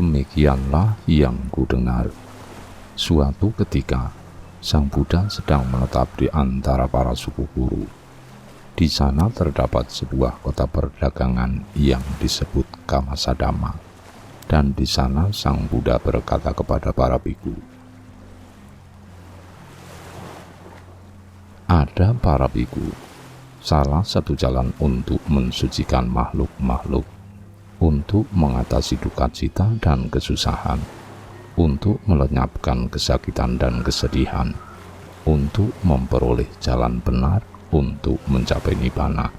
Demikianlah yang kudengar. Suatu ketika, Sang Buddha sedang menetap di antara para suku guru. Di sana terdapat sebuah kota perdagangan yang disebut Kamasadama. Dan di sana Sang Buddha berkata kepada para biku, ada para biku, salah satu jalan untuk mensucikan makhluk-makhluk, untuk mengatasi duka cita dan kesusahan, untuk melenyapkan kesakitan dan kesedihan, untuk memperoleh jalan benar, untuk mencapai nibbana,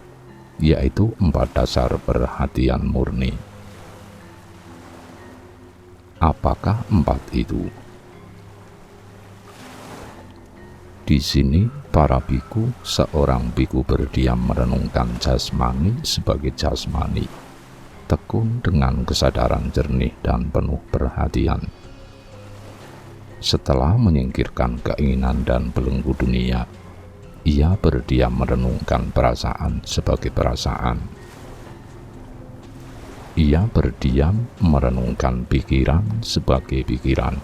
yaitu 4 dasar perhatian murni. Apakah 4 itu? Di sini para biku, seorang biku berdiam merenungkan jasmani sebagai jasmani, tekun dengan kesadaran jernih dan penuh perhatian. Setelah menyingkirkan keinginan dan belenggu dunia, ia berdiam merenungkan perasaan sebagai perasaan. Ia berdiam merenungkan pikiran sebagai pikiran.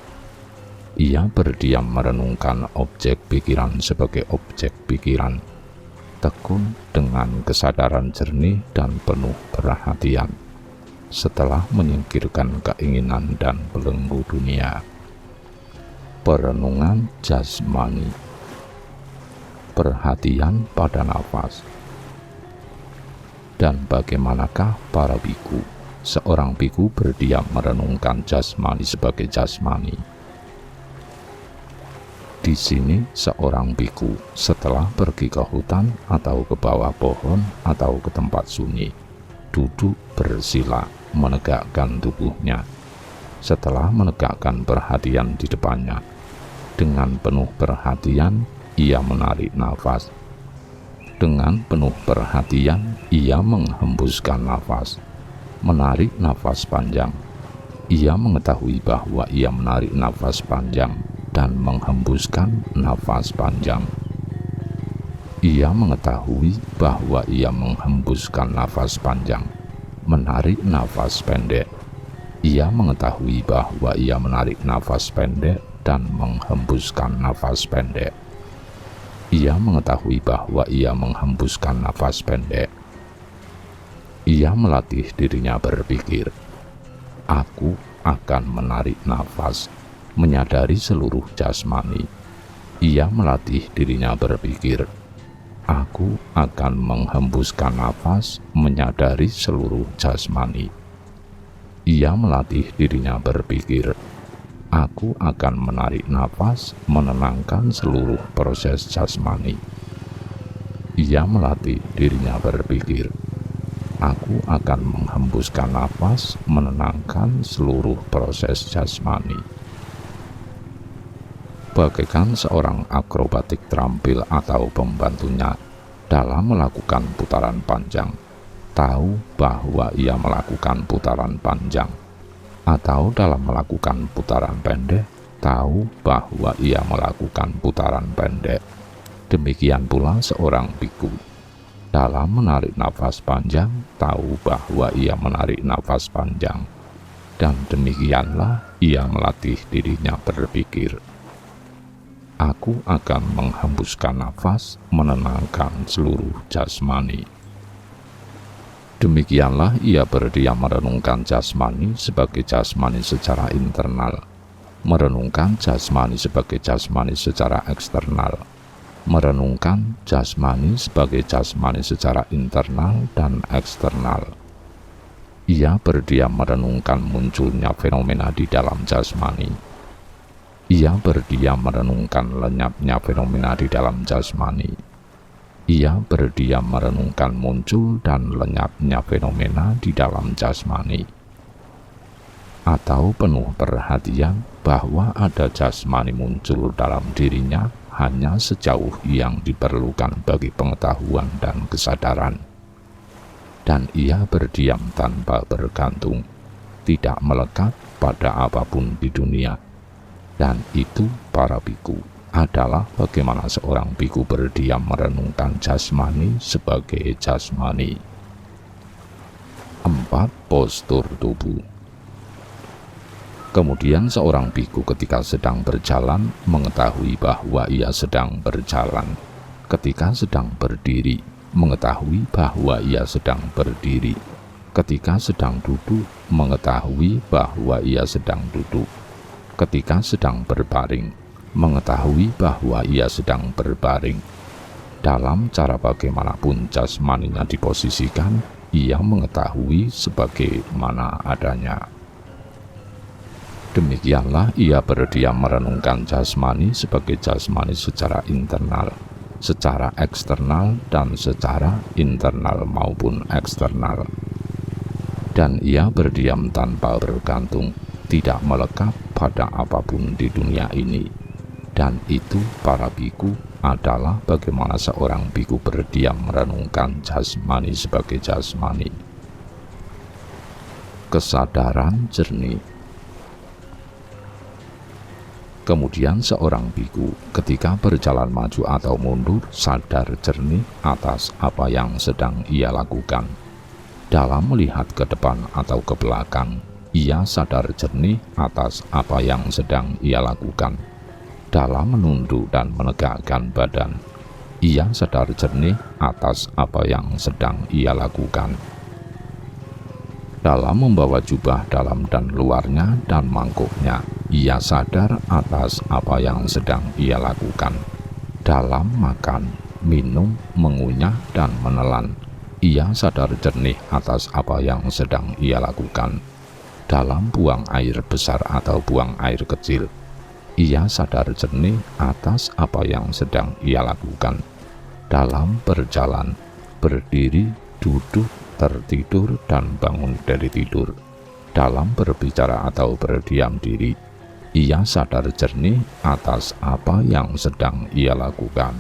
Ia berdiam merenungkan objek pikiran sebagai objek pikiran, tekun dengan kesadaran jernih dan penuh perhatian, setelah menyingkirkan keinginan dan belenggu dunia. Perenungan jasmani. Perhatian pada nafas. Dan bagaimanakah para biku? Seorang biku berdiam merenungkan jasmani sebagai jasmani. Di sini seorang biku setelah pergi ke hutan atau ke bawah pohon atau ke tempat sunyi, duduk bersila menegakkan tubuhnya. Setelah menegakkan perhatian di depannya, dengan penuh perhatian ia menarik nafas. Dengan penuh perhatian, ia menghembuskan nafas, menarik nafas panjang. Ia mengetahui bahwa ia menarik nafas panjang dan menghembuskan nafas panjang. Ia mengetahui bahwa ia menghembuskan nafas panjang, menarik nafas pendek. Ia mengetahui bahwa ia menarik nafas pendek dan menghembuskan nafas pendek. Ia mengetahui bahwa ia menghembuskan nafas pendek. Ia melatih dirinya berpikir, aku akan menarik nafas, menyadari seluruh jasmani. Ia melatih dirinya berpikir, aku akan menghembuskan nafas, menyadari seluruh jasmani. Ia melatih dirinya berpikir, aku akan menarik nafas, menenangkan seluruh proses jasmani. Ia melatih dirinya berpikir, aku akan menghembuskan nafas, menenangkan seluruh proses jasmani. Bagaikan seorang akrobatik terampil atau pembantunya dalam melakukan putaran panjang, tahu bahwa ia melakukan putaran panjang, atau dalam melakukan putaran pendek, tahu bahwa ia melakukan putaran pendek. Demikian pula seorang biku, dalam menarik nafas panjang, tahu bahwa ia menarik nafas panjang. Dan demikianlah ia melatih dirinya berpikir, aku akan menghembuskan nafas, menenangkan seluruh jasmani. Demikianlah ia berdiam merenungkan jasmani sebagai jasmani secara internal, merenungkan jasmani sebagai jasmani secara eksternal, merenungkan jasmani sebagai jasmani secara internal dan eksternal. Ia berdiam merenungkan munculnya fenomena di dalam jasmani. Ia berdiam merenungkan lenyapnya fenomena di dalam jasmani. Ia berdiam merenungkan muncul dan lenyapnya fenomena di dalam jasmani. Atau penuh perhatian bahwa ada jasmani muncul dalam dirinya hanya sejauh yang diperlukan bagi pengetahuan dan kesadaran. Dan ia berdiam tanpa bergantung, tidak melekat pada apapun di dunia. Dan itu para biku adalah bagaimana seorang biku berdiam merenungkan jasmani sebagai jasmani. 4. Postur tubuh. Kemudian seorang biku ketika sedang berjalan mengetahui bahwa ia sedang berjalan. Ketika sedang berdiri, mengetahui bahwa ia sedang berdiri. Ketika sedang duduk, mengetahui bahwa ia sedang duduk. Ketika sedang berbaring, mengetahui bahwa ia sedang berbaring. Dalam cara bagaimanapun jasmaninya diposisikan, ia mengetahui sebagaimana adanya. Demikianlah ia berdiam merenungkan jasmani sebagai jasmani secara internal, secara eksternal, dan secara internal maupun eksternal. Dan ia berdiam tanpa bergantung, tidak melekat pada apapun di dunia ini. Dan itu para biku adalah bagaimana seorang biku berdiam merenungkan jasmani sebagai jasmani. Kesadaran jernih. Kemudian seorang biku ketika berjalan maju atau mundur sadar jernih atas apa yang sedang ia lakukan. Dalam melihat ke depan atau ke belakang, ia sadar jernih atas apa yang sedang ia lakukan. Dalam menunduk dan menegakkan badan, ia sadar jernih atas apa yang sedang ia lakukan. Dalam membawa jubah dalam dan luarnya dan mangkuknya, ia sadar atas apa yang sedang ia lakukan. Dalam makan, minum, mengunyah, dan menelan, ia sadar jernih atas apa yang sedang ia lakukan. Dalam buang air besar atau buang air kecil, ia sadar jernih atas apa yang sedang ia lakukan. Dalam berjalan, berdiri, duduk, tertidur, dan bangun dari tidur. Dalam berbicara atau berdiam diri, ia sadar jernih atas apa yang sedang ia lakukan.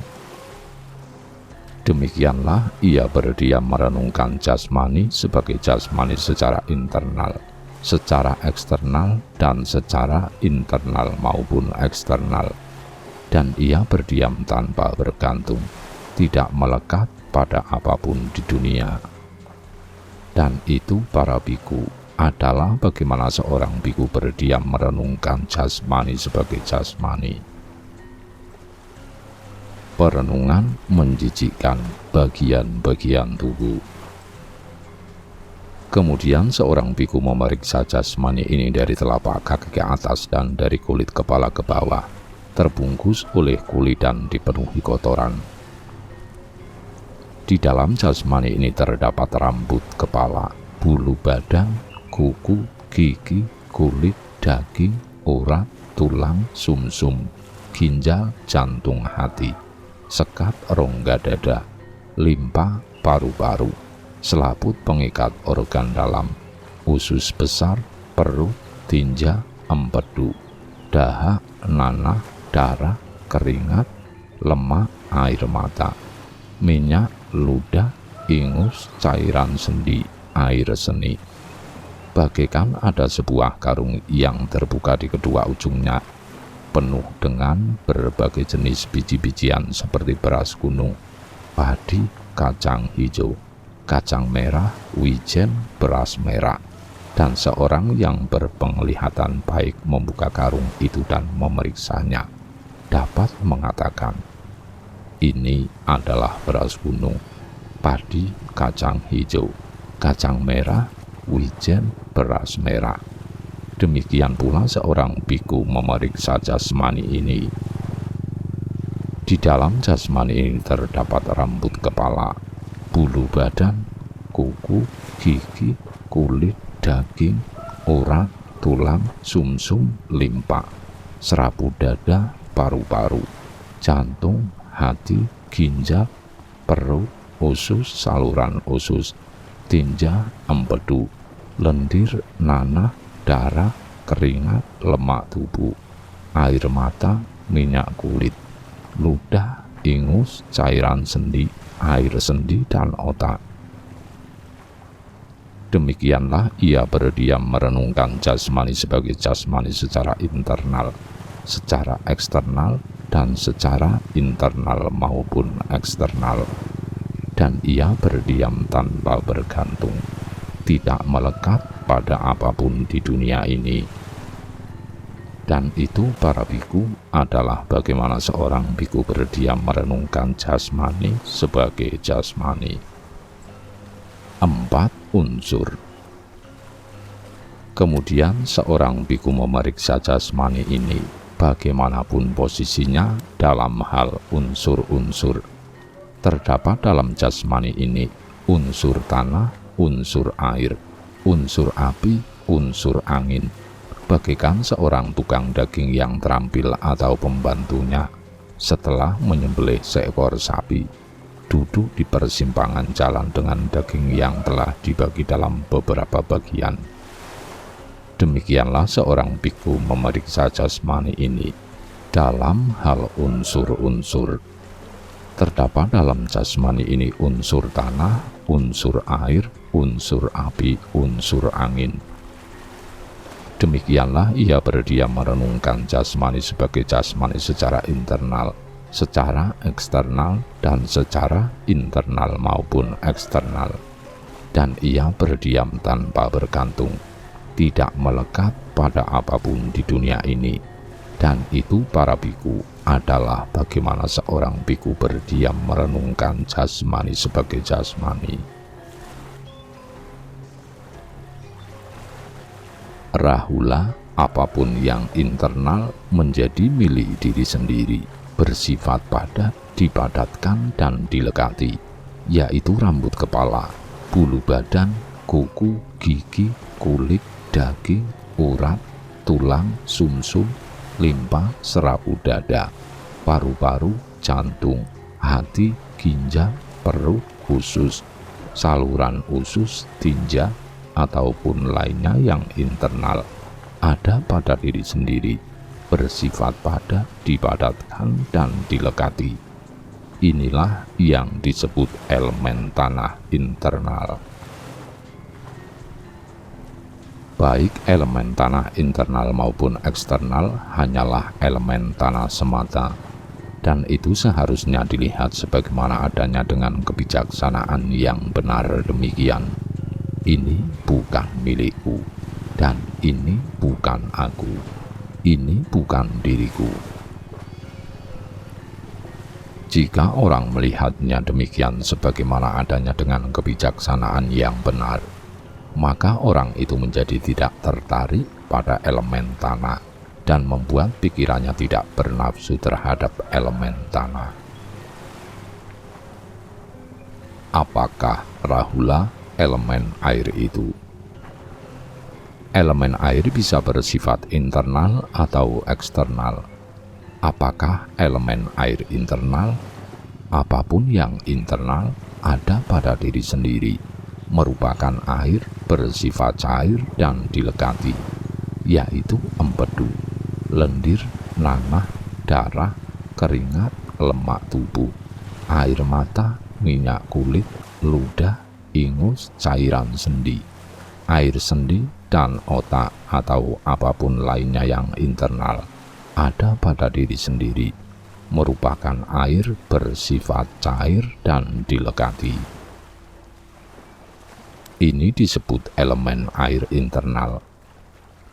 Demikianlah ia berdiam merenungkan jasmani sebagai jasmani secara internal, secara eksternal, dan secara internal maupun eksternal. Dan ia berdiam tanpa bergantung, tidak melekat pada apapun di dunia. Dan itu para biku adalah bagaimana seorang biku berdiam merenungkan jasmani sebagai jasmani. Perenungan menjijikkan bagian-bagian tubuh. Kemudian seorang biku memeriksa jasmani ini dari telapak kaki ke atas dan dari kulit kepala ke bawah, terbungkus oleh kulit dan dipenuhi kotoran. Di dalam jasmani ini terdapat rambut kepala, bulu badan, kuku, gigi, kulit, daging, urat, tulang, sumsum, ginjal, jantung, hati, sekat rongga dada, limpa, paru-paru, selaput pengikat organ dalam, usus besar, perut, tinja, empedu, dahak, nanah, darah, keringat, lemak, air mata, minyak, ludah, ingus, cairan sendi, air seni. Bagaikan ada sebuah karung yang terbuka di kedua ujungnya, penuh dengan berbagai jenis biji-bijian seperti beras gunung, padi, kacang hijau, kacang merah, wijen, beras merah. Dan seorang yang berpenglihatan baik membuka karung itu dan memeriksanya, dapat mengatakan, ini adalah beras gunung, padi, kacang hijau, kacang merah, wijen, beras merah. Demikian pula seorang biku memeriksa jasmani ini. Di dalam jasmani ini terdapat rambut kepala, bulu badan, kuku, gigi, kulit, daging, urat, tulang, sumsum, limpa, serapu dada, paru-paru, jantung, hati, ginjal, perut, usus, saluran usus, tinja, empedu, lendir, nanah, darah, keringat, lemak tubuh, air mata, minyak kulit, ludah, ingus, cairan sendi, air sendi, dan otak. Demikianlah ia berdiam merenungkan jasmani sebagai jasmani secara internal, secara eksternal, dan secara internal maupun eksternal. Dan ia berdiam tanpa bergantung, tidak melekat pada apapun di dunia ini. Dan itu para biku adalah bagaimana seorang biku berdiam merenungkan jasmani sebagai jasmani. 4 unsur. Kemudian seorang biku memeriksa jasmani ini bagaimanapun posisinya dalam hal unsur-unsur. Terdapat dalam jasmani ini unsur tanah, unsur air, unsur api, unsur angin. Bagaikan seorang tukang daging yang terampil atau pembantunya setelah menyembelih seekor sapi, duduk di persimpangan jalan dengan daging yang telah dibagi dalam beberapa bagian. Demikianlah seorang biku memeriksa jasmani ini dalam hal unsur-unsur. Terdapat dalam jasmani ini unsur tanah, unsur air, unsur api, unsur angin. Demikianlah ia berdiam merenungkan jasmani sebagai jasmani secara internal, secara eksternal, dan secara internal maupun eksternal. Dan ia berdiam tanpa bergantung, tidak melekat pada apapun di dunia ini. Dan itu para biku adalah bagaimana seorang biku berdiam merenungkan jasmani sebagai jasmani. Rahula, apapun yang internal menjadi milik diri sendiri, bersifat padat, dipadatkan dan dilekati, yaitu rambut kepala, bulu badan, kuku, gigi, kulit, daging, urat, tulang, sumsum, limpa, serapu dada, paru-paru, jantung, hati, ginjal, perut, usus, saluran usus, tinja, ataupun lainnya yang internal ada pada diri sendiri, bersifat padat, dipadatkan, dan dilekati. Inilah yang disebut elemen tanah internal. Baik elemen tanah internal maupun eksternal hanyalah elemen tanah semata, dan itu seharusnya dilihat sebagaimana adanya dengan kebijaksanaan yang benar demikian. Ini bukan milikku, dan ini bukan aku, ini bukan diriku. Jika orang melihatnya demikian sebagaimana adanya dengan kebijaksanaan yang benar, maka orang itu menjadi tidak tertarik pada elemen tanah dan membuat pikirannya tidak bernafsu terhadap elemen tanah. Apakah Rahula elemen air itu? Elemen air bisa bersifat internal atau eksternal. Apakah elemen air internal? Apapun yang internal ada pada diri sendiri, merupakan air, bersifat cair dan dilekati, yaitu empedu, lendir, nanah, darah, keringat, lemak tubuh, air mata, minyak kulit, ludah, ingus, cairan sendi, air sendi, dan otak atau apapun lainnya yang internal ada pada diri sendiri, merupakan air bersifat cair dan dilekati. Ini disebut elemen air internal.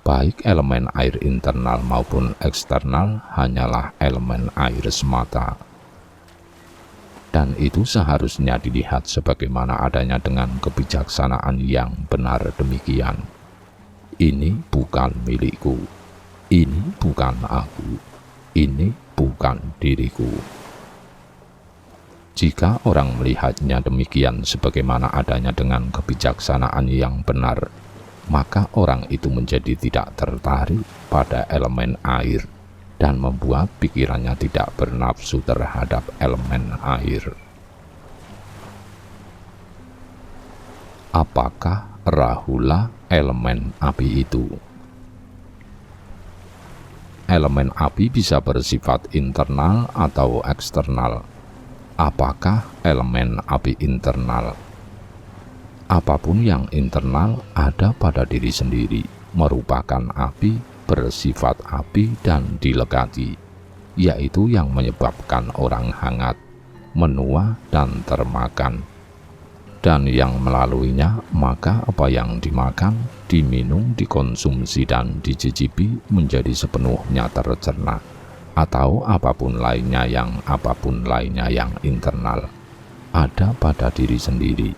Baik elemen air internal maupun eksternal hanyalah elemen air semata. Dan itu seharusnya dilihat sebagaimana adanya dengan kebijaksanaan yang benar demikian. Ini bukan milikku, ini bukan aku, ini bukan diriku. Jika orang melihatnya demikian sebagaimana adanya dengan kebijaksanaan yang benar, maka orang itu menjadi tidak tertarik pada elemen air dan membuat pikirannya tidak bernafsu terhadap elemen air. Apakah Rahula elemen api itu? Elemen api bisa bersifat internal atau eksternal. Apakah elemen api internal? Apapun yang internal ada pada diri sendiri, merupakan api, bersifat api dan dilekati, yaitu yang menyebabkan orang hangat, menua dan termakan. dan yang melaluinya, maka apa yang dimakan, diminum, dikonsumsi, dan dicicipi menjadi sepenuhnya tercerna, atau apapun lainnya yang internal, ada pada diri sendiri,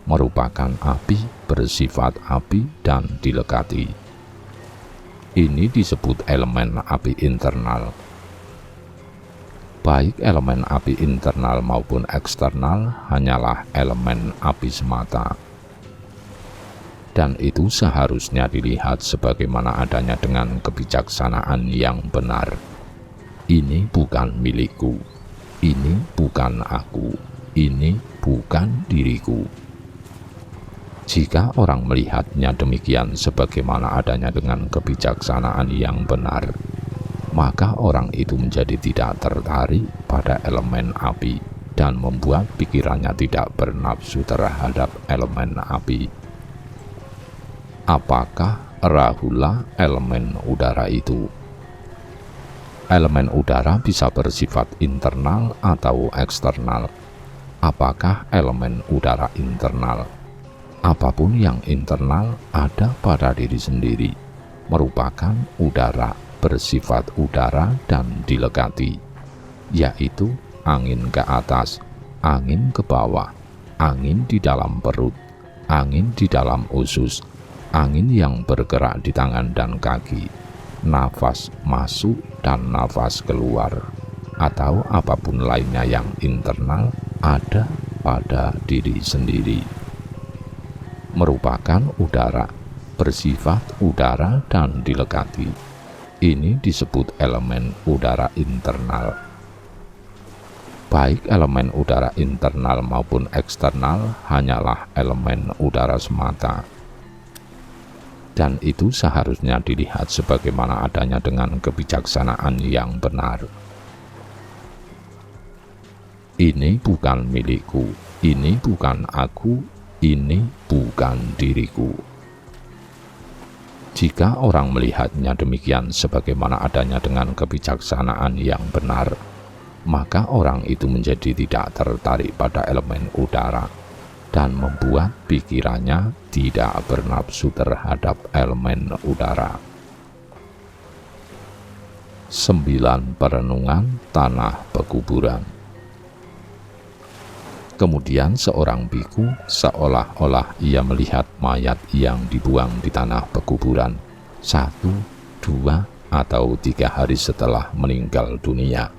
merupakan api, bersifat api, dan dilekati. Ini disebut elemen api internal. Baik elemen api internal maupun eksternal hanyalah elemen api semata. Dan itu seharusnya dilihat sebagaimana adanya dengan kebijaksanaan yang benar. Ini bukan milikku, ini bukan aku, ini bukan diriku. Jika orang melihatnya demikian sebagaimana adanya dengan kebijaksanaan yang benar, maka orang itu menjadi tidak tertarik pada elemen api dan membuat pikirannya tidak bernafsu terhadap elemen api. Apakah Rahula elemen udara itu? Elemen udara bisa bersifat internal atau eksternal. Apakah elemen udara internal? Apapun yang internal ada pada diri sendiri, merupakan udara, bersifat udara dan dilekati, yaitu angin ke atas, angin ke bawah, angin di dalam perut, angin di dalam usus, angin yang bergerak di tangan dan kaki, nafas masuk dan nafas keluar, atau apapun lainnya yang internal ada pada diri sendiri, merupakan udara, bersifat udara dan dilekati. Ini disebut elemen udara internal. Baik elemen udara internal maupun eksternal hanyalah elemen udara semata. Dan itu seharusnya dilihat sebagaimana adanya dengan kebijaksanaan yang benar. Ini bukan milikku, ini bukan aku, ini bukan diriku. Jika orang melihatnya demikian sebagaimana adanya dengan kebijaksanaan yang benar, maka orang itu menjadi tidak tertarik pada elemen udara dan membuat pikirannya tidak bernafsu terhadap elemen udara. 9 Perenungan Tanah Pekuburan. Kemudian seorang biku seolah-olah ia melihat mayat yang dibuang di tanah pekuburan 1, 2, atau 3 hari setelah meninggal dunia,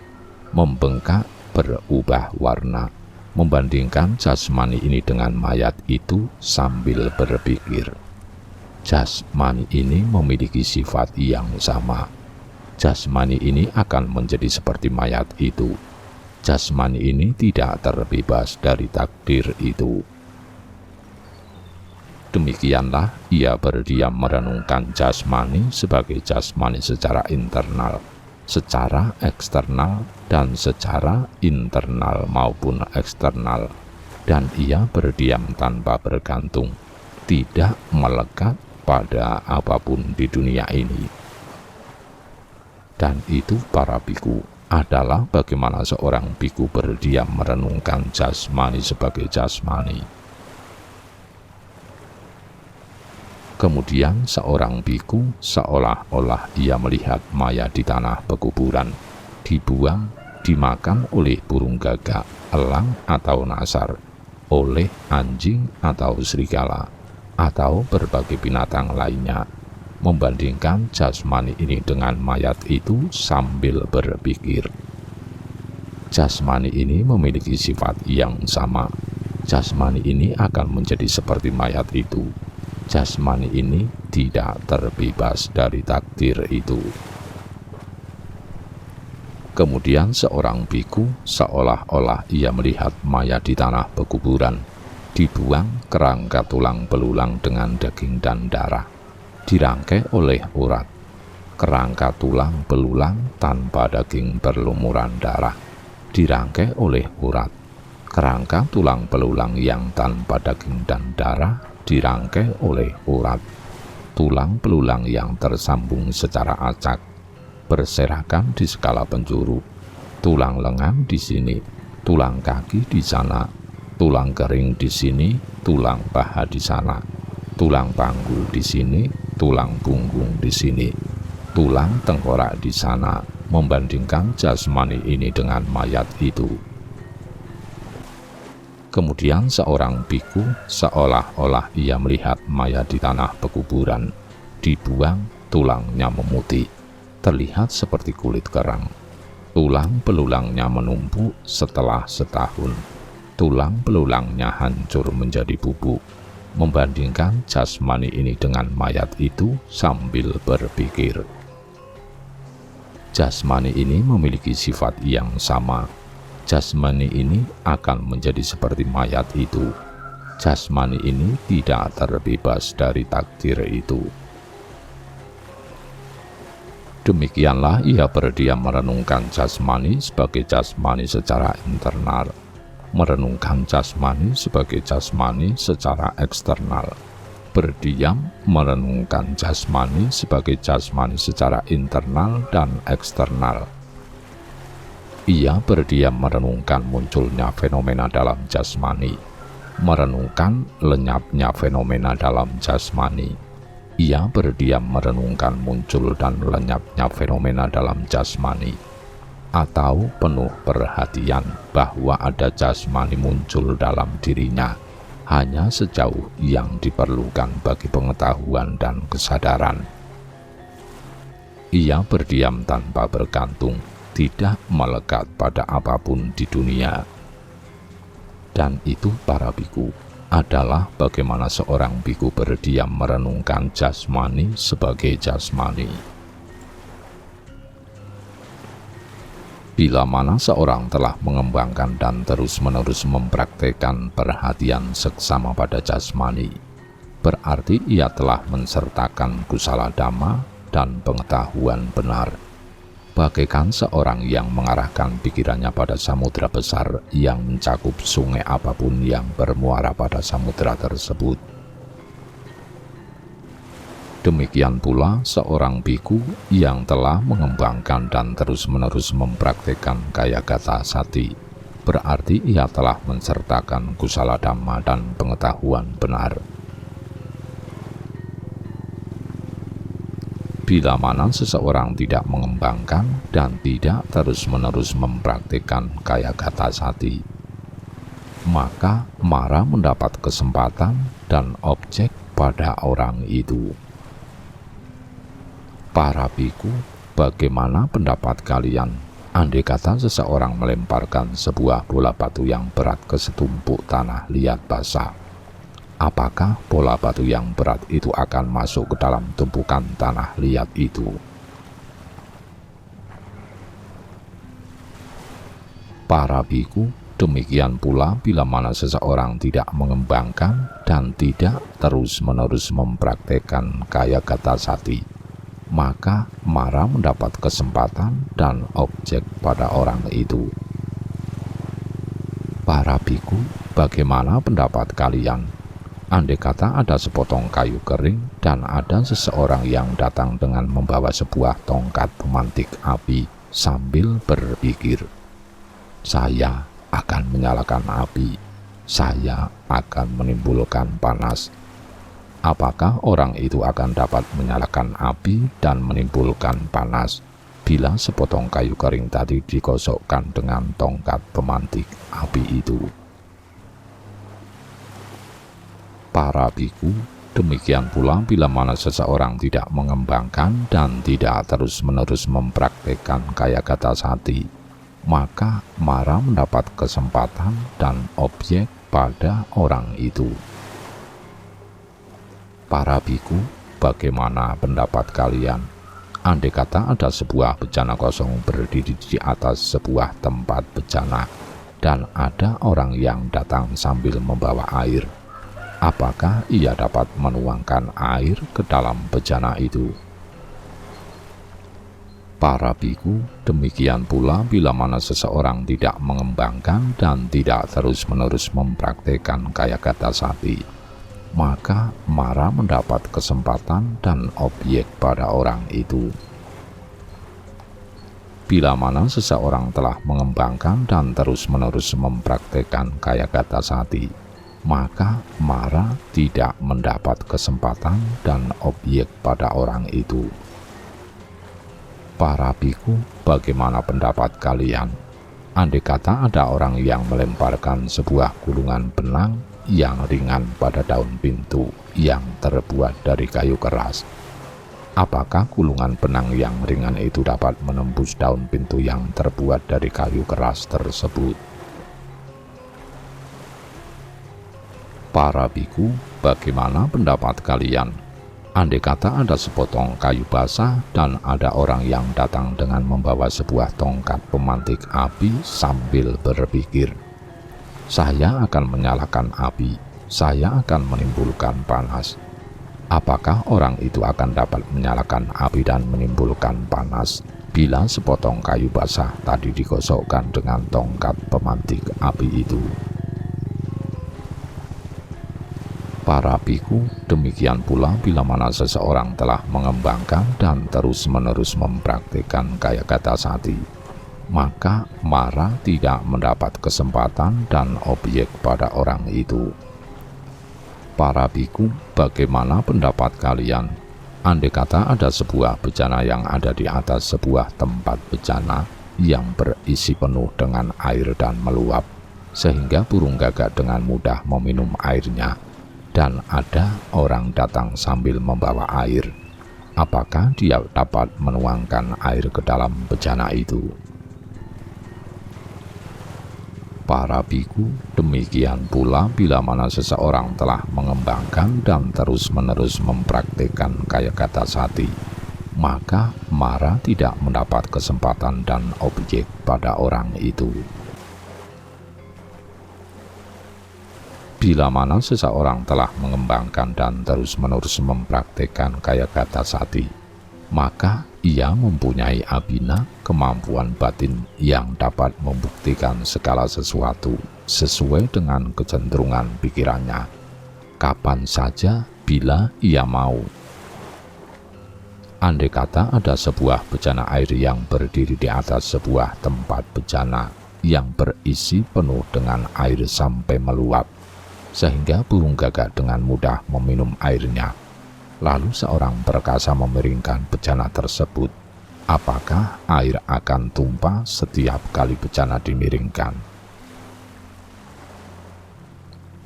membengkak, berubah warna, membandingkan jasmani ini dengan mayat itu sambil berpikir, jasmani ini memiliki sifat yang sama, jasmani ini akan menjadi seperti mayat itu. Jasmani ini tidak terbebas dari takdir itu. Demikianlah ia berdiam merenungkan jasmani sebagai jasmani secara internal, secara eksternal, dan secara internal maupun eksternal, dan ia berdiam tanpa bergantung, tidak melekat pada apapun di dunia ini. Dan itu para biku adalah bagaimana seorang biku berdiam merenungkan jasmani sebagai jasmani. Kemudian seorang biku seolah-olah ia melihat mayat di tanah pekuburan, dibuang, dimakan oleh burung gagak, elang atau nasar, oleh anjing atau serigala, atau berbagai binatang lainnya, membandingkan jasmani ini dengan mayat itu sambil berpikir, jasmani ini memiliki sifat yang sama, jasmani ini akan menjadi seperti mayat itu, jasmani ini tidak terbebas dari takdir itu. Kemudian seorang biku seolah-olah ia melihat mayat di tanah pekuburan, dibuang, kerangka tulang belulang dengan daging dan darah, dirangkai oleh urat, kerangka tulang belulang tanpa daging berlumuran darah, dirangkai oleh urat, kerangka tulang belulang yang tanpa daging dan darah, dirangkai oleh urat, tulang belulang yang tersambung secara acak, berserakan di skala penjuru, tulang lengan di sini, tulang kaki di sana, tulang kering di sini, tulang paha di sana, tulang panggul di sini, tulang punggung di sini, tulang tengkorak di sana, membandingkan jasmani ini dengan mayat itu. Kemudian seorang biku seolah-olah ia melihat mayat di tanah pekuburan, dibuang, tulangnya memutih, terlihat seperti kulit kerang. Tulang belulangnya menumpuk setelah setahun. Tulang belulangnya hancur menjadi bubuk. Membandingkan jasmani ini dengan mayat itu sambil berpikir. Jasmani ini memiliki sifat yang sama. Jasmani ini akan menjadi seperti mayat itu. Jasmani ini tidak terbebas dari takdir itu. Demikianlah ia berdiam merenungkan jasmani sebagai jasmani secara internal, merenungkan jasmani sebagai jasmani secara eksternal, berdiam merenungkan jasmani sebagai jasmani secara internal dan eksternal. Ia berdiam merenungkan munculnya fenomena dalam jasmani, merenungkan lenyapnya fenomena dalam jasmani. Ia berdiam merenungkan muncul dan lenyapnya fenomena dalam jasmani, atau penuh perhatian bahwa ada jasmani muncul dalam dirinya, hanya sejauh yang diperlukan bagi pengetahuan dan kesadaran. Ia berdiam tanpa bergantung, tidak melekat pada apapun di dunia. Dan itu para biku adalah bagaimana seorang biku berdiam merenungkan jasmani sebagai jasmani. Bila mana seorang telah mengembangkan dan terus-menerus mempraktekkan perhatian seksama pada jasmani, berarti ia telah mensertakan kusala dhamma dan pengetahuan benar. Bagaikan seorang yang mengarahkan pikirannya pada samudera besar yang mencakup sungai apapun yang bermuara pada samudera tersebut. Demikian pula seorang biku yang telah mengembangkan dan terus-menerus mempraktikkan kayagata sati, berarti ia telah mensertakan kusala dhamma dan pengetahuan benar. Bila mana seseorang tidak mengembangkan dan tidak terus-menerus mempraktikkan kayagata sati, maka Mara mendapat kesempatan dan objek pada orang itu. Para biku, bagaimana pendapat kalian andai kata seseorang melemparkan sebuah bola batu yang berat ke setumpuk tanah liat basah? Apakah bola batu yang berat itu akan masuk ke dalam tumpukan tanah liat itu? Para biku, demikian pula bila mana seseorang tidak mengembangkan dan tidak terus-menerus mempraktekkan kayagata sati, maka Mara mendapat kesempatan dan objek pada orang itu. Para biku, bagaimana pendapat kalian? Andai kata ada sepotong kayu kering dan ada seseorang yang datang dengan membawa sebuah tongkat pemantik api sambil berpikir, saya akan menyalakan api, saya akan menimbulkan panas. Apakah orang itu akan dapat menyalakan api dan menimbulkan panas bila sepotong kayu kering tadi digosokkan dengan tongkat pemantik api itu? Para biku, demikian pula bila mana seseorang tidak mengembangkan dan tidak terus-menerus mempraktekkan kayagata sati, maka Mara mendapat kesempatan dan objek pada orang itu. Para biku, bagaimana pendapat kalian? Andai kata ada sebuah bejana kosong berdiri di atas sebuah tempat bejana dan ada orang yang datang sambil membawa air, apakah ia dapat menuangkan air ke dalam bejana itu? Para biku, demikian pula bila mana seseorang tidak mengembangkan dan tidak terus-menerus mempraktekkan kayagata sati, maka Mara mendapat kesempatan dan objek pada orang itu. Bila mana seseorang telah mengembangkan dan terus-menerus mempraktekkan kayakata sati, maka Mara tidak mendapat kesempatan dan objek pada orang itu. Para biku, bagaimana pendapat kalian? Andai kata ada orang yang melemparkan sebuah gulungan benang yang ringan pada daun pintu yang terbuat dari kayu keras, apakah gulungan benang yang ringan itu dapat menembus daun pintu yang terbuat dari kayu keras tersebut? Para biku, bagaimana pendapat kalian? Andai kata ada sepotong kayu basah dan ada orang yang datang dengan membawa sebuah tongkat pemantik api sambil berpikir, "Saya akan menyalakan api, saya akan menimbulkan panas." Apakah orang itu akan dapat menyalakan api dan menimbulkan panas bila sepotong kayu basah tadi digosokkan dengan tongkat pemantik api itu? Para biku, demikian pula bila mana seseorang telah mengembangkan dan terus-menerus mempraktikkan kayakata sati, maka Mara tidak mendapat kesempatan dan objek pada orang itu. Para biku, bagaimana pendapat kalian? Andai kata ada sebuah bejana yang ada di atas sebuah tempat bejana yang berisi penuh dengan air dan meluap, sehingga burung gagak dengan mudah meminum airnya, dan ada orang datang sambil membawa air, apakah dia dapat menuangkan air ke dalam bejana itu? Para biku, demikian pula bila mana seseorang telah mengembangkan dan terus-menerus mempraktikkan kayakata sati, maka Mara tidak mendapat kesempatan dan objek pada orang itu. Bila mana seseorang telah mengembangkan dan terus-menerus mempraktikkan kayakata sati, maka ia mempunyai abhina, kemampuan batin yang dapat membuktikan segala sesuatu sesuai dengan kecenderungan pikirannya, kapan saja bila ia mau. Andai kata ada sebuah bejana air yang berdiri di atas sebuah tempat bejana yang berisi penuh dengan air sampai meluap, sehingga burung gagak dengan mudah meminum airnya, lalu seorang perkasa memiringkan bejana tersebut, apakah air akan tumpah setiap kali bejana dimiringkan?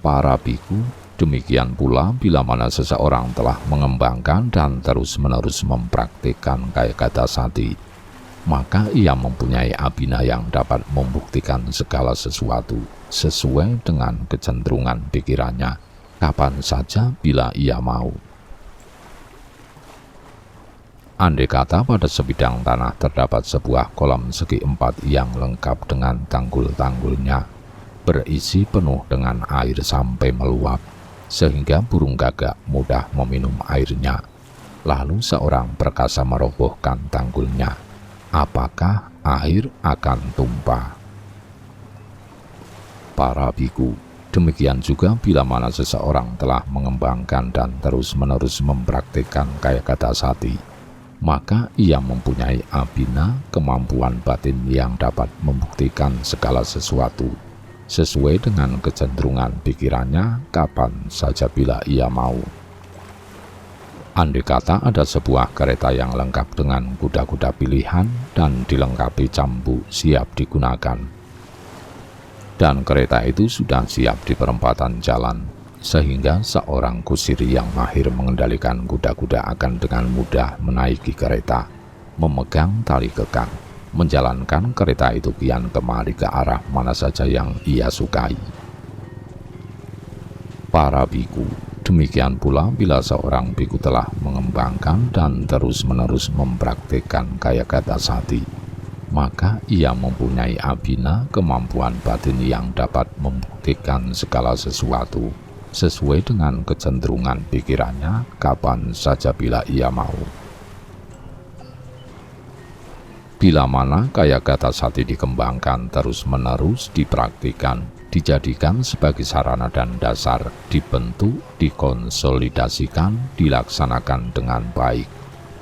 Para biku, demikian pula bila mana seseorang telah mengembangkan dan terus-menerus mempraktikkan kayakata sati, maka ia mempunyai abhina yang dapat membuktikan segala sesuatu sesuai dengan kecenderungan pikirannya, kapan saja bila ia mau. Andai kata pada sebidang tanah terdapat sebuah kolam segi empat yang lengkap dengan tanggul-tanggulnya, berisi penuh dengan air sampai meluap, sehingga burung gagak mudah meminum airnya, lalu seorang perkasa merobohkan tanggulnya, apakah air akan tumpah? Para biku, demikian juga bila mana seseorang telah mengembangkan dan terus-menerus mempraktikkan kayakata sati, maka ia mempunyai abhina, kemampuan batin yang dapat membuktikan segala sesuatu sesuai dengan kecenderungan pikirannya, kapan saja bila ia mau. Andai kata ada sebuah kereta yang lengkap dengan kuda-kuda pilihan dan dilengkapi cambuk siap digunakan, dan kereta itu sudah siap di perempatan jalan, sehingga seorang kusir yang mahir mengendalikan kuda-kuda akan dengan mudah menaiki kereta, memegang tali kekang, menjalankan kereta itu kian kemari ke arah mana saja yang ia sukai. Para biku, demikian pula bila seorang biku telah mengembangkan dan terus-menerus mempraktikkan kayakata sati, maka ia mempunyai abhina, kemampuan batin yang dapat membuktikan segala sesuatu sesuai dengan kecenderungan pikirannya, kapan saja bila ia mau. Bila mana kayakata sati dikembangkan terus-menerus dipraktikkan, dijadikan sebagai sarana dan dasar, dibentuk, dikonsolidasikan, dilaksanakan dengan baik,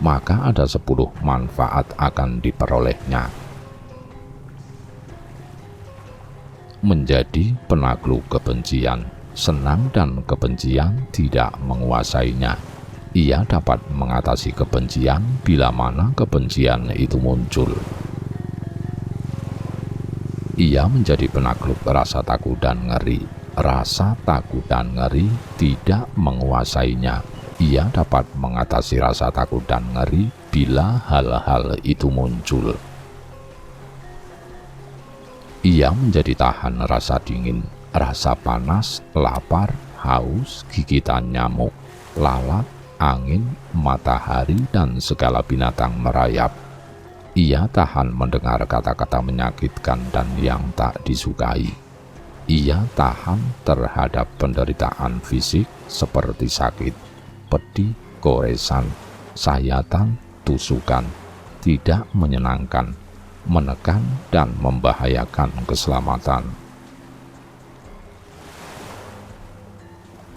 maka ada 10 manfaat akan diperolehnya, menjadi penakluk kebencian. Senang dan kebencian tidak menguasainya. Ia dapat mengatasi kebencian bila mana kebencian itu muncul. Ia menjadi penakluk rasa takut dan ngeri. Rasa takut dan ngeri tidak menguasainya. Ia dapat mengatasi rasa takut dan ngeri bila hal-hal itu muncul. Ia menjadi tahan rasa dingin, rasa panas, lapar, haus, gigitan nyamuk, lalat, angin, matahari, dan segala binatang merayap. Ia tahan mendengar kata-kata menyakitkan dan yang tak disukai. Ia tahan terhadap penderitaan fisik seperti sakit, pedih, goresan, sayatan, tusukan, tidak menyenangkan, menekan, dan membahayakan keselamatan.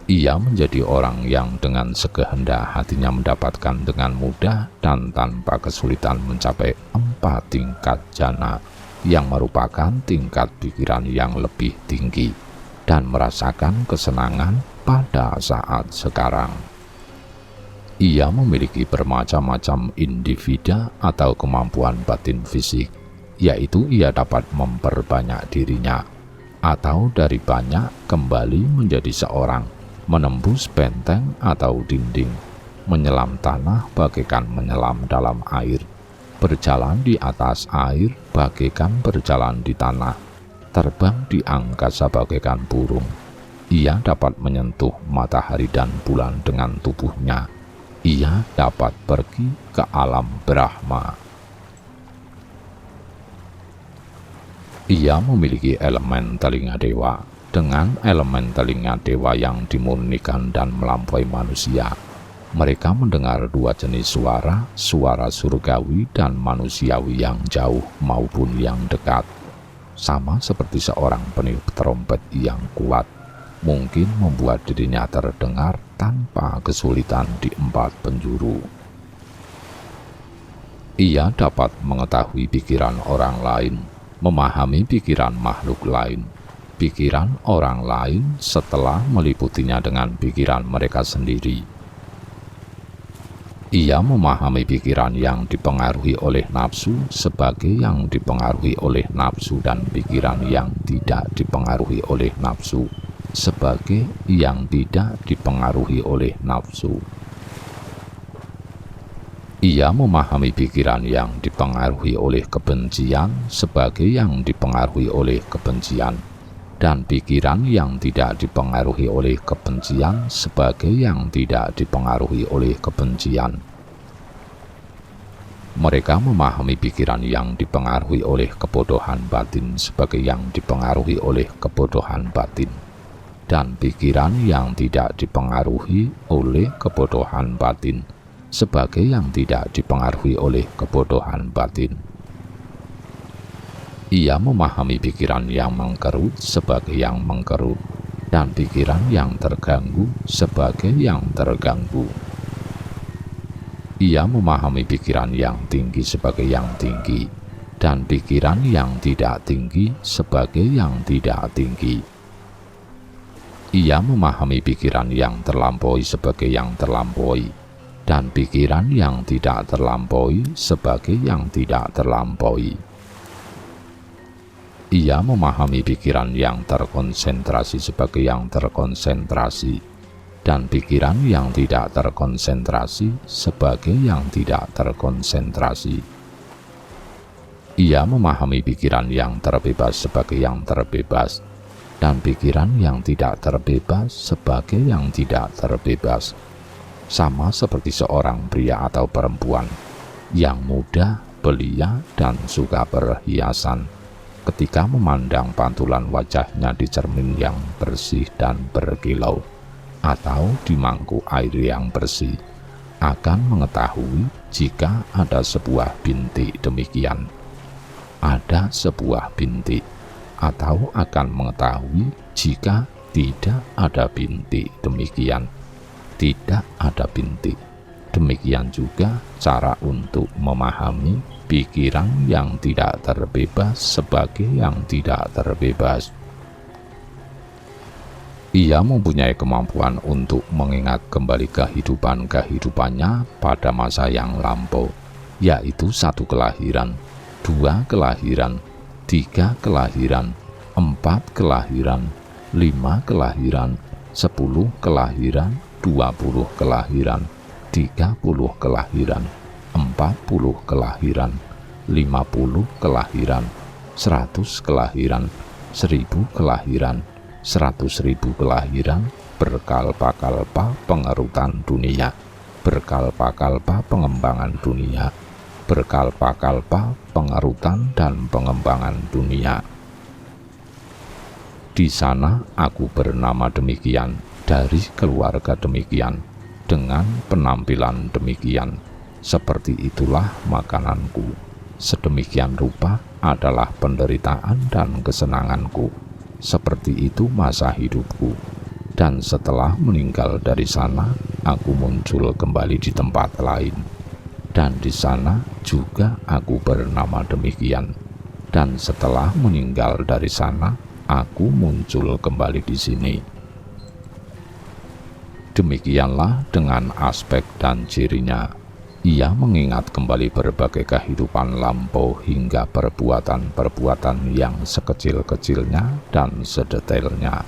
Ia menjadi orang yang dengan sekehendak hatinya mendapatkan dengan mudah dan tanpa kesulitan mencapai 4 tingkat jana, yang merupakan tingkat pikiran yang lebih tinggi, dan merasakan kesenangan pada saat sekarang. Ia memiliki bermacam-macam individu atau kemampuan batin fisik, yaitu ia dapat memperbanyak dirinya, atau dari banyak kembali menjadi seorang, menembus benteng atau dinding, menyelam tanah bagaikan menyelam dalam air, berjalan di atas air bagaikan berjalan di tanah, terbang di angkasa bagaikan burung. Ia dapat menyentuh matahari dan bulan dengan tubuhnya. Ia dapat pergi ke alam Brahma. Ia memiliki elemen telinga dewa. Dengan elemen telinga dewa yang dimurnikan dan melampaui manusia, mereka mendengar 2 jenis suara, suara surgawi dan manusiawi yang jauh maupun yang dekat. Sama seperti seorang peniup trompet yang kuat, mungkin membuat dirinya terdengar tanpa kesulitan di 4 penjuru. Ia dapat mengetahui pikiran orang lain, memahami pikiran makhluk lain, pikiran orang lain setelah meliputinya dengan pikiran mereka sendiri. Ia memahami pikiran yang dipengaruhi oleh nafsu sebagai yang dipengaruhi oleh nafsu, dan pikiran yang tidak dipengaruhi oleh nafsu sebagai yang tidak dipengaruhi oleh nafsu. Ia memahami pikiran yang dipengaruhi oleh kebencian sebagai yang dipengaruhi oleh kebencian, dan pikiran yang tidak dipengaruhi oleh kebencian sebagai yang tidak dipengaruhi oleh kebencian. Mereka memahami pikiran yang dipengaruhi oleh kebodohan batin sebagai yang dipengaruhi oleh kebodohan batin, dan pikiran yang tidak dipengaruhi oleh kebodohan batin sebagai yang tidak dipengaruhi oleh kebodohan batin. Ia memahami pikiran yang mengkerut sebagai yang mengkerut, dan pikiran yang terganggu sebagai yang terganggu. Ia memahami pikiran yang tinggi sebagai yang tinggi, dan pikiran yang tidak tinggi sebagai yang tidak tinggi. Ia memahami pikiran yang terlampaui sebagai yang terlampaui, dan pikiran yang tidak terlampaui sebagai yang tidak terlampaui. Ia memahami pikiran yang terkonsentrasi sebagai yang terkonsentrasi, dan pikiran yang tidak terkonsentrasi sebagai yang tidak terkonsentrasi. Ia memahami pikiran yang terbebas sebagai yang terbebas, dan pikiran yang tidak terbebas sebagai yang tidak terbebas. Sama seperti seorang pria atau perempuan yang muda, belia, dan suka perhiasan. Ketika memandang pantulan wajahnya di cermin yang bersih dan berkilau, atau di mangkuk air yang bersih, akan mengetahui jika ada sebuah bintik demikian. Ada sebuah bintik, atau akan mengetahui jika tidak ada bintik demikian. Tidak ada bintik. Demikian juga cara untuk memahami pikiran yang tidak terbebas sebagai yang tidak terbebas, Ia mempunyai kemampuan untuk mengingat kembali kehidupannya pada masa yang lampau, yaitu 1 kelahiran, 2 kelahiran, 3 kelahiran, 4 kelahiran, 5 kelahiran, 10 kelahiran, 20 kelahiran, 30 kelahiran, 40 kelahiran, 50 kelahiran, 100 kelahiran, 1000 kelahiran, 100.000 kelahiran, berkalpa-kalpa pengerutan dunia, berkalpa-kalpa pengembangan dunia, berkalpa-kalpa pengerutan dan pengembangan dunia. Di sana aku bernama demikian, dari keluarga demikian, dengan penampilan demikian. Seperti itulah makananku, sedemikian rupa adalah penderitaan dan kesenanganku. Seperti itu masa hidupku, dan setelah meninggal dari sana, aku muncul kembali di tempat lain, dan di sana juga aku bernama demikian, dan setelah meninggal dari sana, aku muncul kembali di sini. Demikianlah dengan aspek dan cirinya. Ia mengingat kembali berbagai kehidupan lampau hingga perbuatan-perbuatan yang sekecil-kecilnya dan sedetailnya.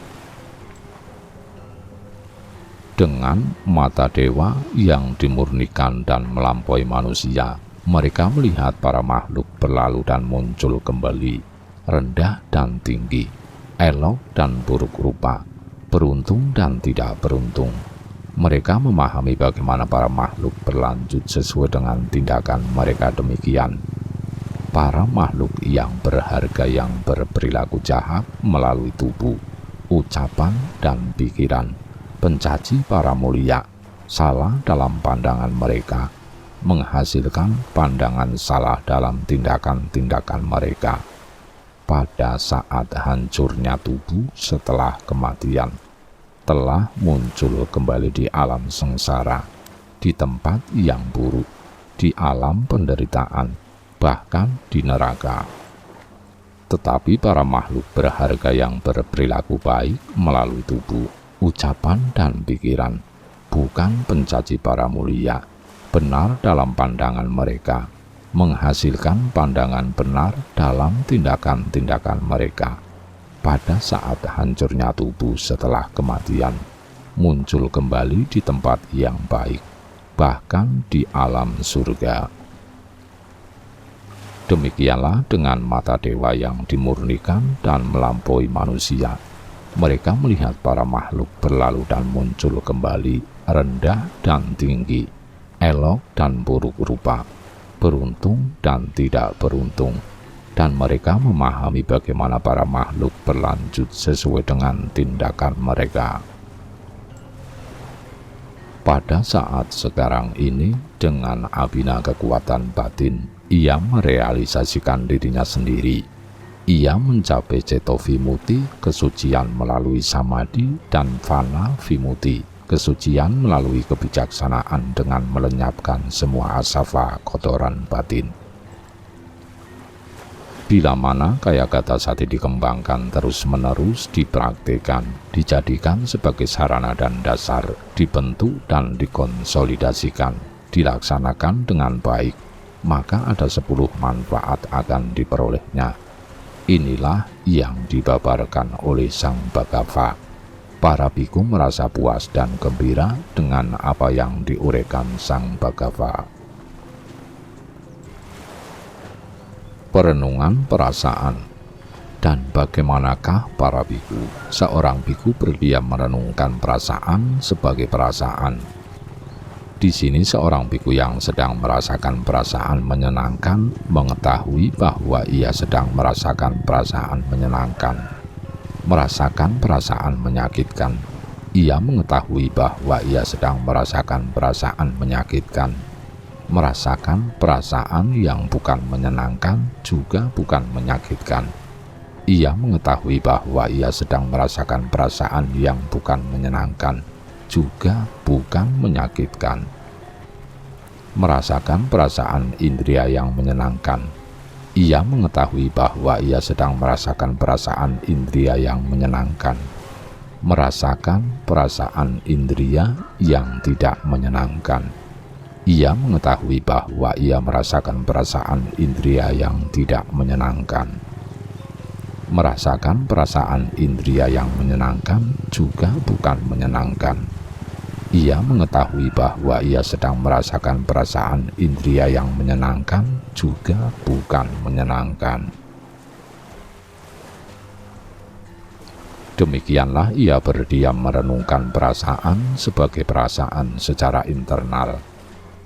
Dengan mata dewa yang dimurnikan dan melampaui manusia, mereka melihat para makhluk berlalu dan muncul kembali, rendah dan tinggi, elok dan buruk rupa, beruntung dan tidak beruntung. Mereka memahami bagaimana para makhluk berlanjut sesuai dengan tindakan mereka demikian. Para makhluk yang berharga yang berperilaku jahat melalui tubuh, ucapan, dan pikiran, pencaci para mulia, salah dalam pandangan mereka, menghasilkan pandangan salah dalam tindakan-tindakan mereka. Pada saat hancurnya tubuh setelah kematian, telah muncul kembali di alam sengsara, di tempat yang buruk, di alam penderitaan, bahkan di neraka. Tetapi para makhluk berharga yang berperilaku baik melalui tubuh, ucapan, dan pikiran, bukan pencaci para mulia, benar dalam pandangan mereka, menghasilkan pandangan benar dalam tindakan-tindakan mereka. Pada saat hancurnya tubuh setelah kematian, muncul kembali di tempat yang baik, bahkan di alam surga. Demikianlah dengan mata dewa yang dimurnikan dan melampaui manusia. Mereka melihat para makhluk berlalu dan muncul kembali, rendah dan tinggi, elok dan buruk rupa, beruntung dan tidak beruntung. Dan mereka memahami bagaimana para makhluk berlanjut sesuai dengan tindakan mereka. Pada saat sekarang ini, dengan abina kekuatan batin, ia merealisasikan dirinya sendiri. Ia mencapai ceto vimuti, kesucian melalui samadhi, dan fana vimuti, kesucian melalui kebijaksanaan dengan melenyapkan semua asava kotoran batin. Bila mana kayakata sati dikembangkan terus-menerus, dipraktikkan, dijadikan sebagai sarana dan dasar, dibentuk dan dikonsolidasikan, dilaksanakan dengan baik, maka ada 10 manfaat akan diperolehnya. Inilah yang dibabarkan oleh Sang Bhagava. Para biku merasa puas dan gembira dengan apa yang diuraikan Sang Bhagava. Perenungan perasaan. Dan bagaimanakah para biku? Seorang biku berdiam merenungkan perasaan sebagai perasaan. Di sini seorang biku yang sedang merasakan perasaan menyenangkan mengetahui bahwa ia sedang merasakan perasaan menyenangkan. Merasakan perasaan menyakitkan, ia mengetahui bahwa ia sedang merasakan perasaan menyakitkan. Merasakan perasaan yang bukan menyenangkan juga bukan menyakitkan. Ia mengetahui bahwa ia sedang merasakan perasaan yang bukan menyenangkan juga bukan menyakitkan. Merasakan perasaan indria yang menyenangkan. Ia mengetahui bahwa ia sedang merasakan perasaan indria yang menyenangkan. merasakan perasaan indria yang tidak menyenangkan. Ia mengetahui bahwa ia merasakan perasaan indria yang tidak menyenangkan. Merasakan perasaan indria yang menyenangkan juga bukan menyenangkan. Ia mengetahui bahwa ia sedang merasakan perasaan indria yang menyenangkan juga bukan menyenangkan. Demikianlah ia berdiam merenungkan perasaan sebagai perasaan secara internal.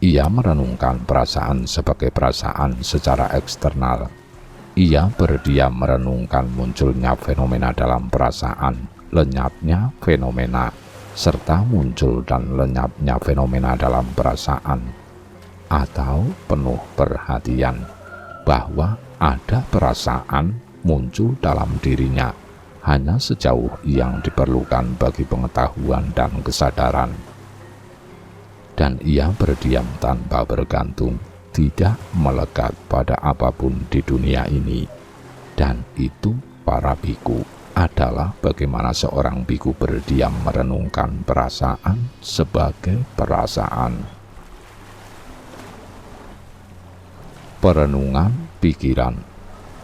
Ia merenungkan perasaan sebagai perasaan secara eksternal. Ia berdiam merenungkan munculnya fenomena dalam perasaan, lenyapnya fenomena, serta muncul dan lenyapnya fenomena dalam perasaan, atau penuh perhatian bahwa ada perasaan muncul dalam dirinya hanya sejauh yang diperlukan bagi pengetahuan dan kesadaran. Dan ia berdiam tanpa bergantung, tidak melekat pada apapun di dunia ini. Dan itu, para biku, adalah bagaimana seorang biku berdiam merenungkan perasaan sebagai perasaan. Perenungan pikiran.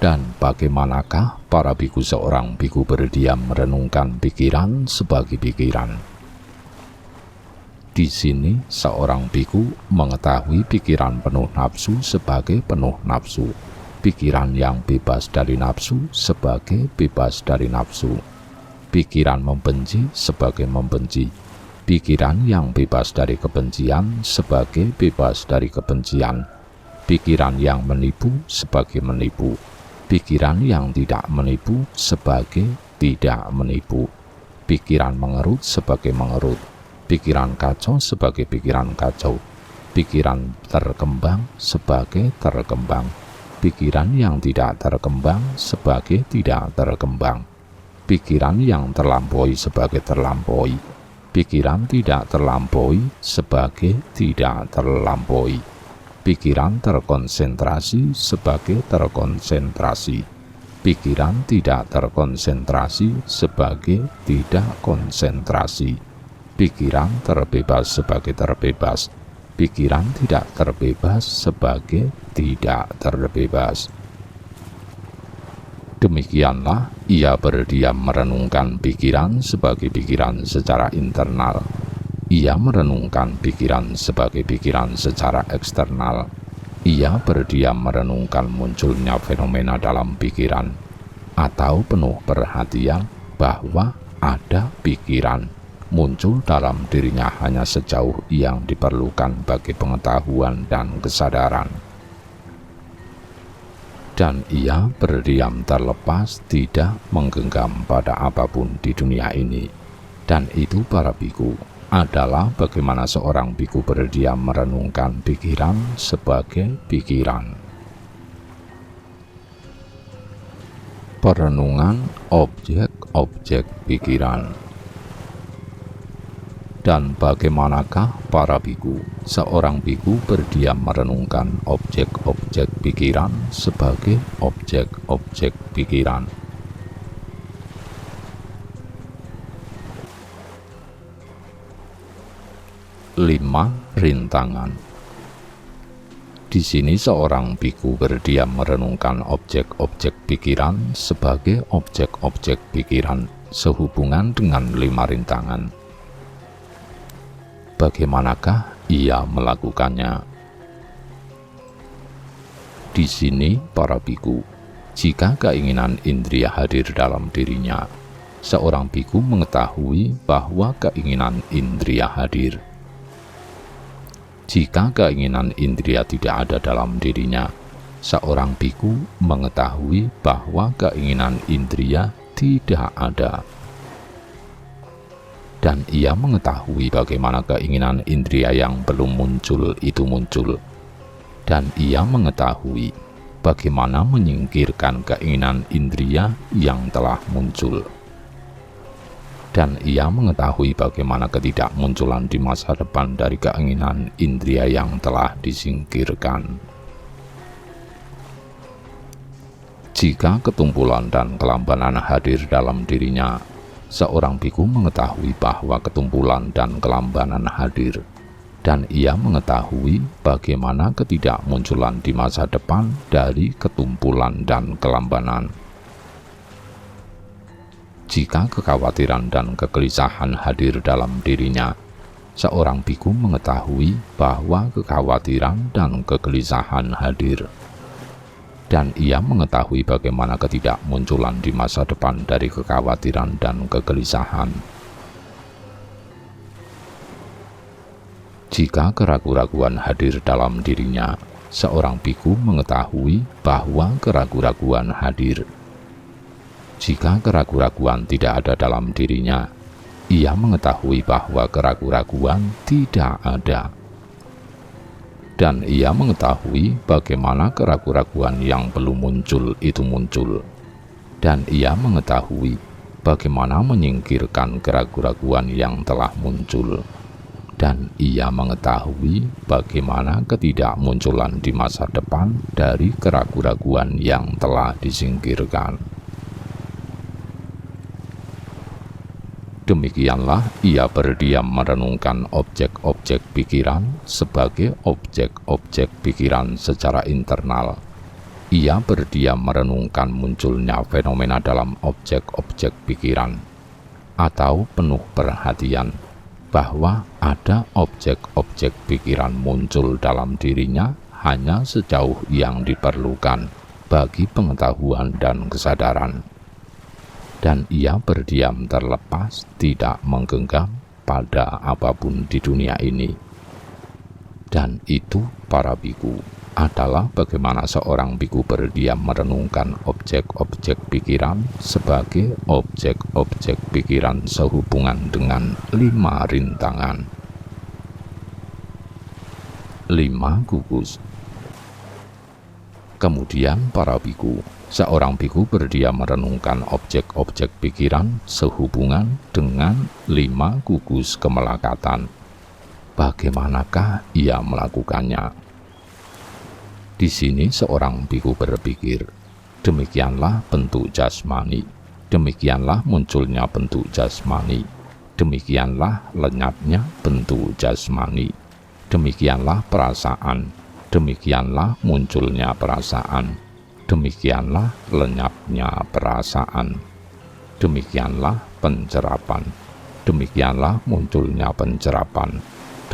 Dan bagaimanakah para biku seorang biku berdiam merenungkan pikiran sebagai pikiran? Di sini seorang biku mengetahui pikiran penuh nafsu sebagai penuh nafsu, pikiran yang bebas dari nafsu sebagai bebas dari nafsu, pikiran membenci sebagai membenci, pikiran yang bebas dari kebencian sebagai bebas dari kebencian, pikiran yang menipu sebagai menipu, pikiran yang tidak menipu sebagai tidak menipu, pikiran mengerut sebagai mengerut, pikiran kacau sebagai pikiran kacau, pikiran terkembang sebagai terkembang, pikiran yang tidak terkembang sebagai tidak terkembang, pikiran yang terlampaui sebagai terlampaui, pikiran tidak terlampaui sebagai tidak terlampaui, pikiran terkonsentrasi sebagai terkonsentrasi, pikiran tidak terkonsentrasi sebagai tidak konsentrasi, pikiran terbebas sebagai terbebas, pikiran tidak terbebas sebagai tidak terbebas. Demikianlah ia berdiam merenungkan pikiran sebagai pikiran secara internal. Ia merenungkan pikiran sebagai pikiran secara eksternal. Ia berdiam merenungkan munculnya fenomena dalam pikiran, atau penuh perhatian bahwa ada pikiran muncul dalam dirinya hanya sejauh yang diperlukan bagi pengetahuan dan kesadaran. Dan ia berdiam terlepas, tidak menggenggam pada apapun di dunia ini. Dan itu, para biku, adalah bagaimana seorang biku berdiam merenungkan pikiran sebagai pikiran. Perenungan objek-objek pikiran. Dan bagaimanakah, para biku, seorang biku berdiam merenungkan objek-objek pikiran sebagai objek-objek pikiran. Lima rintangan. Di sini seorang biku berdiam merenungkan objek-objek pikiran sebagai objek-objek pikiran sehubungan dengan 5 rintangan. Bagaimanakah ia melakukannya? Di sini, para biku, jika keinginan indria hadir dalam dirinya, seorang biku mengetahui bahwa keinginan indria hadir. Jika keinginan indria tidak ada dalam dirinya, seorang biku mengetahui bahwa keinginan indria tidak ada. Dan ia mengetahui bagaimana keinginan indria yang belum muncul itu muncul. Dan ia mengetahui bagaimana menyingkirkan keinginan indria yang telah muncul. Dan ia mengetahui bagaimana ketidakmunculan di masa depan dari keinginan indria yang telah disingkirkan. Jika ketumpulan dan kelambanan hadir dalam dirinya, seorang biku mengetahui bahwa ketumpulan dan kelambanan hadir, dan ia mengetahui bagaimana ketidakmunculan di masa depan dari ketumpulan dan kelambanan. Jika kekhawatiran dan kegelisahan hadir dalam dirinya, seorang biku mengetahui bahwa kekhawatiran dan kegelisahan hadir, dan ia mengetahui bagaimana ketidakmunculan di masa depan dari kekhawatiran dan kegelisahan. Jika keraguan-raguan hadir dalam dirinya, seorang biku mengetahui bahwa keraguan-raguan hadir. Jika keraguan-raguan tidak ada dalam dirinya, ia mengetahui bahwa keraguan-raguan tidak ada. Dan ia mengetahui bagaimana keraguan-raguan yang belum muncul itu muncul. Dan ia mengetahui bagaimana menyingkirkan keraguan-raguan yang telah muncul. Dan ia mengetahui bagaimana ketidakmunculan di masa depan dari keraguan-raguan yang telah disingkirkan. Demikianlah ia berdiam merenungkan objek-objek pikiran sebagai objek-objek pikiran secara internal. Ia berdiam merenungkan munculnya fenomena dalam objek-objek pikiran, atau penuh perhatian bahwa ada objek-objek pikiran muncul dalam dirinya hanya sejauh yang diperlukan bagi pengetahuan dan kesadaran. Dan ia berdiam terlepas, tidak menggenggam pada apapun di dunia ini. Dan itu, para biku, adalah bagaimana seorang biku berdiam merenungkan objek-objek pikiran sebagai objek-objek pikiran sehubungan dengan 5 rintangan. 5 gugus. Kemudian para biku, seorang biku berdiam merenungkan objek-objek pikiran sehubungan dengan 5 gugus kemelekatan. Bagaimanakah ia melakukannya? Di sini seorang biku berpikir, demikianlah bentuk jasmani, demikianlah munculnya bentuk jasmani, demikianlah lenyapnya bentuk jasmani, demikianlah perasaan, demikianlah munculnya perasaan, demikianlah lenyapnya perasaan, demikianlah pencerapan, demikianlah munculnya pencerapan,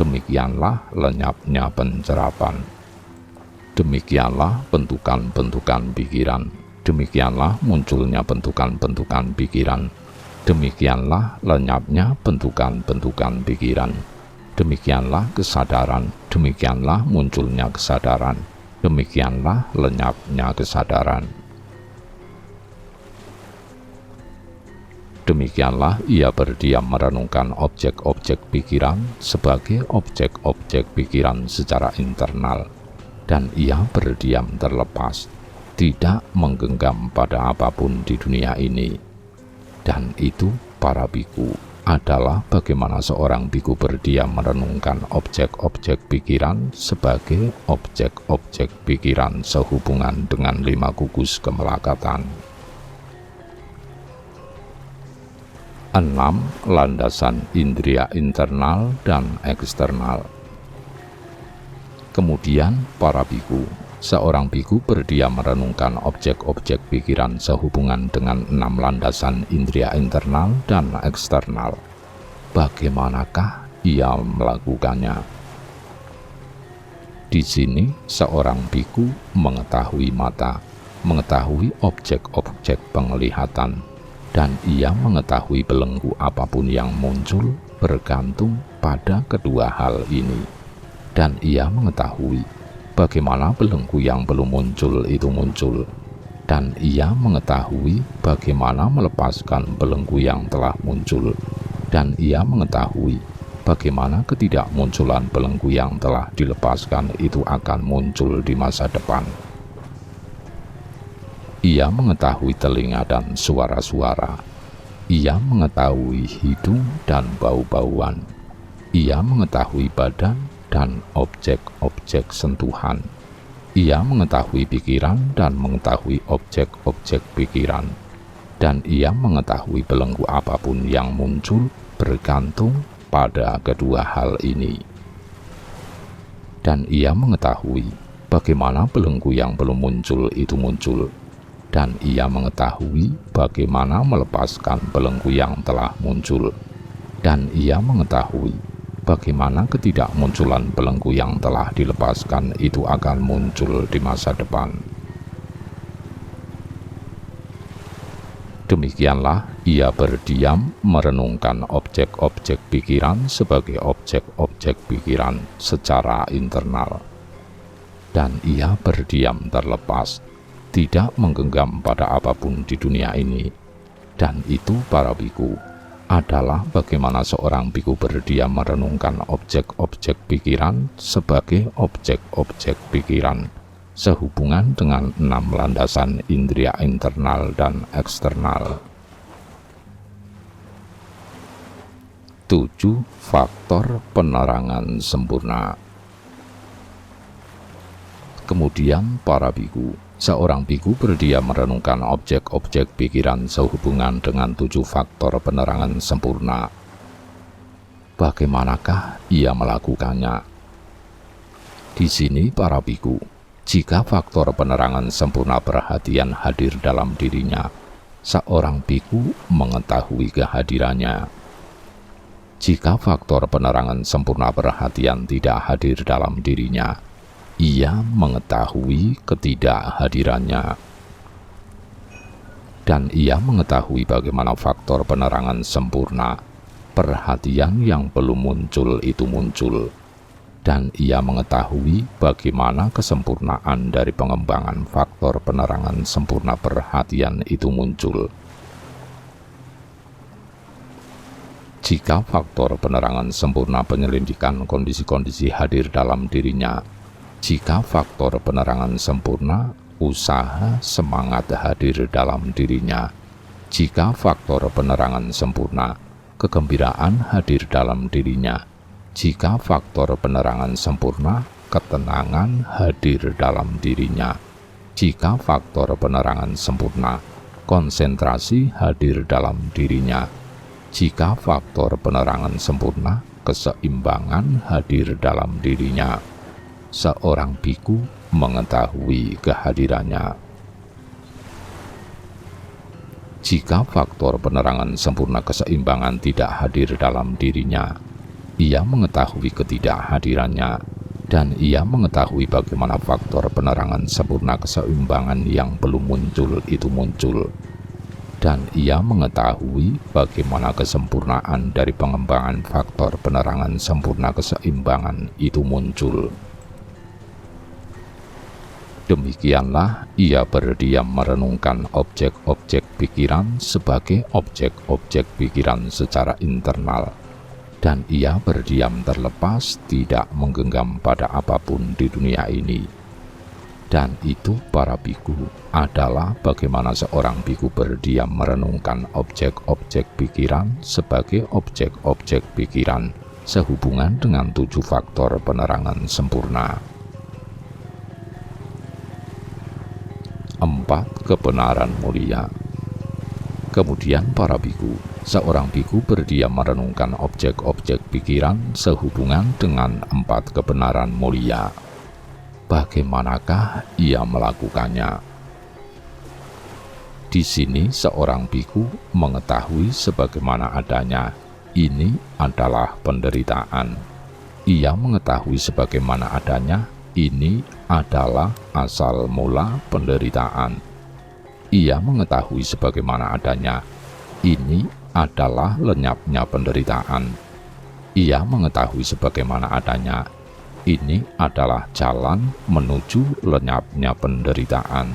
demikianlah lenyapnya pencerapan, demikianlah bentukan-bentukan pikiran, demikianlah munculnya bentukan-bentukan pikiran, demikianlah lenyapnya bentukan-bentukan pikiran, demikianlah kesadaran, demikianlah munculnya kesadaran, demikianlah lenyapnya kesadaran. Demikianlah ia berdiam merenungkan objek-objek pikiran sebagai objek-objek pikiran secara internal, dan ia berdiam terlepas, tidak menggenggam pada apapun di dunia ini. Dan itu, para biku, adalah bagaimana seorang biku berdiam merenungkan objek-objek pikiran sebagai objek-objek pikiran sehubungan dengan 5 gugus kemelekatan. 6. Landasan indria internal dan eksternal. Kemudian para biku, seorang biku berdiam merenungkan objek-objek pikiran sehubungan dengan 6 landasan indria internal dan eksternal. Bagaimanakah ia melakukannya? Di sini seorang biku mengetahui mata, mengetahui objek-objek penglihatan, dan ia mengetahui belenggu apapun yang muncul bergantung pada kedua hal ini. Dan ia mengetahui bagaimana belenggu yang belum muncul itu muncul, dan ia mengetahui bagaimana melepaskan belenggu yang telah muncul, dan ia mengetahui bagaimana ketidakmunculan belenggu yang telah dilepaskan itu akan muncul di masa depan. Ia mengetahui telinga dan suara-suara, ia mengetahui hidung dan bau-bauan, ia mengetahui badan dan objek-objek sentuhan. Ia mengetahui pikiran dan mengetahui objek-objek pikiran. dan ia mengetahui belenggu apapun yang muncul bergantung pada kedua hal ini. Dan ia mengetahui bagaimana belenggu yang belum muncul itu muncul, dan ia mengetahui bagaimana melepaskan belenggu yang telah muncul, dan ia mengetahui bagaimana ketidakmunculan belenggu yang telah dilepaskan itu akan muncul di masa depan. Demikianlah ia berdiam merenungkan objek-objek pikiran sebagai objek-objek pikiran secara internal. Dan ia berdiam terlepas, tidak menggenggam pada apapun di dunia ini. Dan itu, para biku, adalah bagaimana seorang biku berdiam merenungkan objek-objek pikiran sebagai objek-objek pikiran sehubungan dengan 6 landasan indria internal dan eksternal. 7 faktor penerangan sempurna. Kemudian para biku, seorang biku berdiam merenungkan objek-objek pikiran sehubungan dengan 7 faktor penerangan sempurna. Bagaimanakah ia melakukannya? Di sini para biku, jika faktor penerangan sempurna perhatian hadir dalam dirinya, seorang biku mengetahui kehadirannya. Jika faktor penerangan sempurna perhatian tidak hadir dalam dirinya, ia mengetahui ketidakhadirannya. Dan ia mengetahui bagaimana faktor penerangan sempurna perhatian yang belum muncul itu muncul. Dan ia mengetahui bagaimana kesempurnaan dari pengembangan faktor penerangan sempurna perhatian itu muncul. Jika faktor penerangan sempurna penyelidikan kondisi-kondisi hadir dalam dirinya, jika faktor penerangan sempurna usaha semangat hadir dalam dirinya, jika faktor penerangan sempurna kegembiraan hadir dalam dirinya, jika faktor penerangan sempurna ketenangan hadir dalam dirinya, jika faktor penerangan sempurna konsentrasi hadir dalam dirinya, jika faktor penerangan sempurna keseimbangan hadir dalam dirinya, seorang biku mengetahui kehadirannya. Jika faktor penerangan sempurna keseimbangan tidak hadir dalam dirinya, ia mengetahui ketidakhadirannya, dan ia mengetahui bagaimana faktor penerangan sempurna keseimbangan yang belum muncul itu muncul. Dan ia mengetahui bagaimana kesempurnaan dari pengembangan faktor penerangan sempurna keseimbangan itu muncul. Demikianlah ia berdiam merenungkan objek-objek pikiran sebagai objek-objek pikiran secara internal, dan ia berdiam terlepas tidak menggenggam pada apapun di dunia ini. Dan itu, para biku, adalah bagaimana seorang biku berdiam merenungkan objek-objek pikiran sebagai objek-objek pikiran sehubungan dengan 7 faktor penerangan sempurna. 4. Kebenaran mulia. Kemudian para biku, seorang biku berdiam merenungkan objek-objek pikiran sehubungan dengan 4 kebenaran mulia. Bagaimanakah ia melakukannya? Di sini seorang biku mengetahui sebagaimana adanya ini adalah penderitaan. Ia mengetahui sebagaimana adanya ini adalah asal mula penderitaan. Ia mengetahui sebagaimana adanya ini adalah lenyapnya penderitaan. Ia mengetahui sebagaimana adanya ini adalah jalan menuju lenyapnya penderitaan.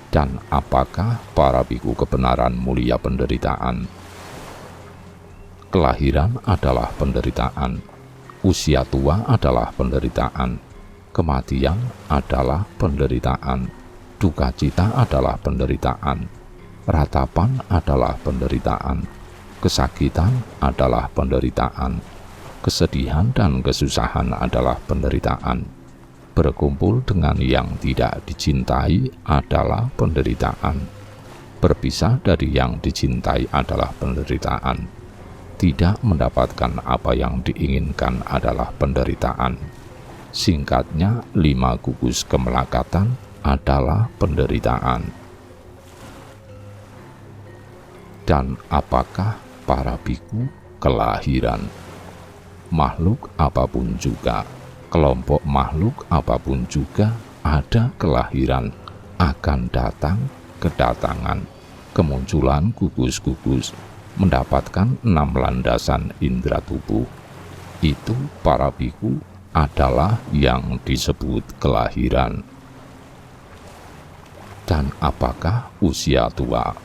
Dan apakah para biku kebenaran mulia penderitaan? Kelahiran adalah penderitaan, usia tua adalah penderitaan, kematian adalah penderitaan, duka cita adalah penderitaan, ratapan adalah penderitaan, kesakitan adalah penderitaan, kesedihan dan kesusahan adalah penderitaan, Berkumpul dengan yang tidak dicintai adalah penderitaan. Berpisah dari yang dicintai adalah penderitaan. Tidak mendapatkan apa yang diinginkan adalah penderitaan. Singkatnya, 5 gugus kemelekatan adalah penderitaan. Dan apakah para biku kelahiran? Makhluk apapun juga, kelompok makhluk apapun juga ada kelahiran, akan datang, kedatangan, kemunculan gugus-gugus, mendapatkan 6 landasan indera tubuh. Itu para biku adalah yang disebut kelahiran. Dan apakah usia tua?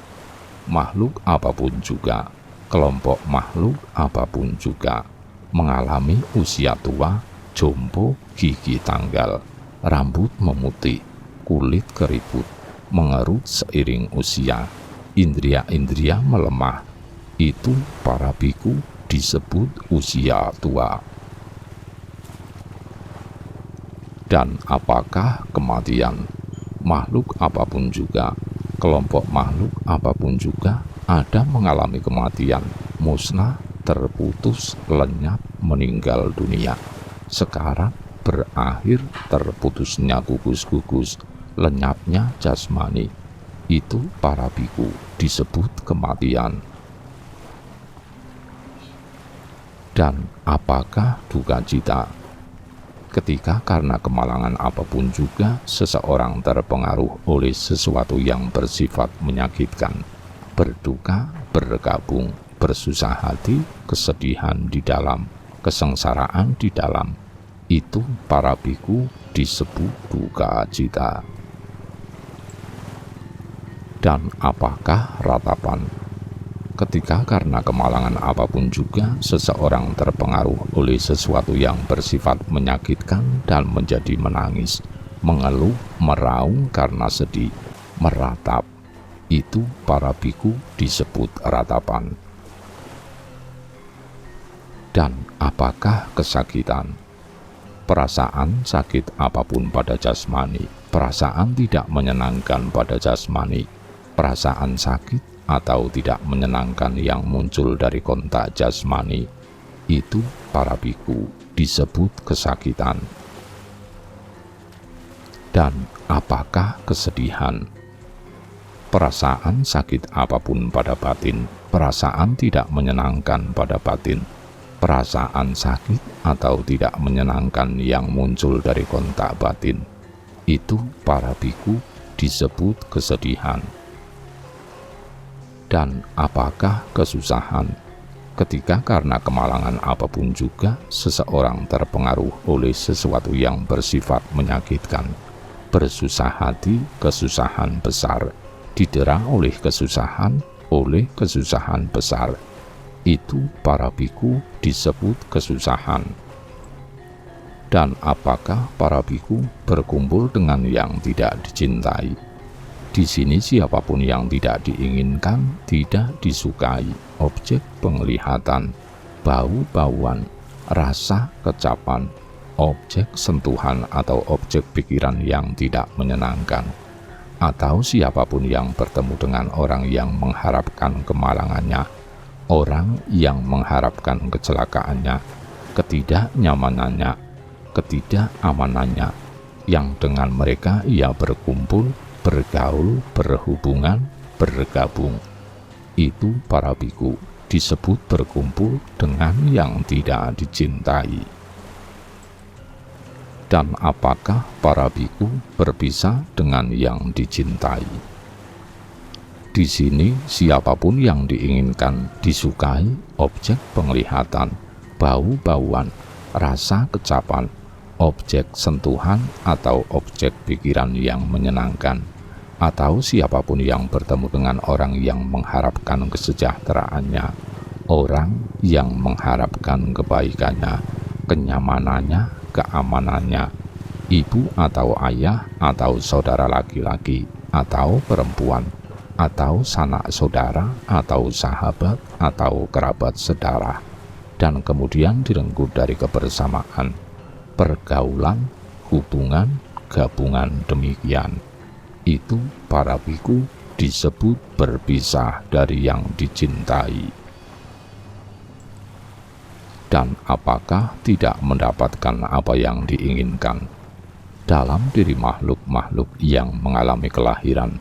Makhluk apapun juga, kelompok makhluk apapun juga, mengalami usia tua, jompo, gigi tanggal, rambut memutih, kulit keriput, mengerut seiring usia, indria-indria melemah. Itu para biku disebut usia tua. Dan apakah kematian? Makhluk apapun juga, kelompok makhluk apapun juga ada mengalami kematian, musnah, terputus, lenyap, meninggal dunia. Sekarang berakhir terputusnya gugus-gugus, lenyapnya jasmani. Itu para biku disebut kematian. Dan apakah duka cita? Ketika karena kemalangan apapun juga seseorang terpengaruh oleh sesuatu yang bersifat menyakitkan, berduka, bergabung, bersusah hati, kesedihan di dalam, kesengsaraan di dalam, itu para biku disebut duka cita. Dan apakah ratapan? Ketika karena kemalangan apapun juga seseorang terpengaruh oleh sesuatu yang bersifat menyakitkan dan menjadi menangis, mengeluh, meraung karena sedih, meratap, itu para biku disebut ratapan. Dan apakah kesakitan? Perasaan sakit apapun pada jasmani, perasaan tidak menyenangkan pada jasmani, perasaan sakit atau tidak menyenangkan yang muncul dari kontak jasmani, itu para biku disebut kesakitan. Dan apakah kesedihan? Perasaan sakit apapun pada batin, perasaan tidak menyenangkan pada batin, perasaan sakit atau tidak menyenangkan yang muncul dari kontak batin, itu para biku disebut kesedihan. Dan apakah kesusahan? Ketika karena kemalangan apapun juga seseorang terpengaruh oleh sesuatu yang bersifat menyakitkan, bersusah hati, kesusahan besar, didera oleh kesusahan besar, itu para biku disebut kesusahan. Dan apakah para biku berkumpul dengan yang tidak dicintai? Di sini siapapun yang tidak diinginkan, tidak disukai, objek penglihatan, bau-bauan, rasa kecapan, objek sentuhan atau objek pikiran yang tidak menyenangkan, atau siapapun yang bertemu dengan orang yang mengharapkan kemalangannya, orang yang mengharapkan kecelakaannya, ketidaknyamanannya, ketidakamanannya, yang dengan mereka ia berkumpul, bergaul, berhubungan, bergabung, itu para biku disebut berkumpul dengan yang tidak dicintai. Dan apakah para biku berpisah dengan yang dicintai? Di sini siapapun yang diinginkan, disukai, objek penglihatan, bau-bauan, rasa kecapan, objek sentuhan atau objek pikiran yang menyenangkan, atau siapapun yang bertemu dengan orang yang mengharapkan kesejahteraannya, orang yang mengharapkan kebaikannya, kenyamanannya, keamanannya, ibu atau ayah atau saudara laki-laki atau perempuan, atau sanak saudara atau sahabat atau kerabat sedarah, dan kemudian direnggut dari kebersamaan, pergaulan, hubungan, gabungan demikian. Itu para biku disebut berpisah dari yang dicintai. Dan apakah tidak mendapatkan apa yang diinginkan? Dalam diri makhluk-makhluk yang mengalami kelahiran,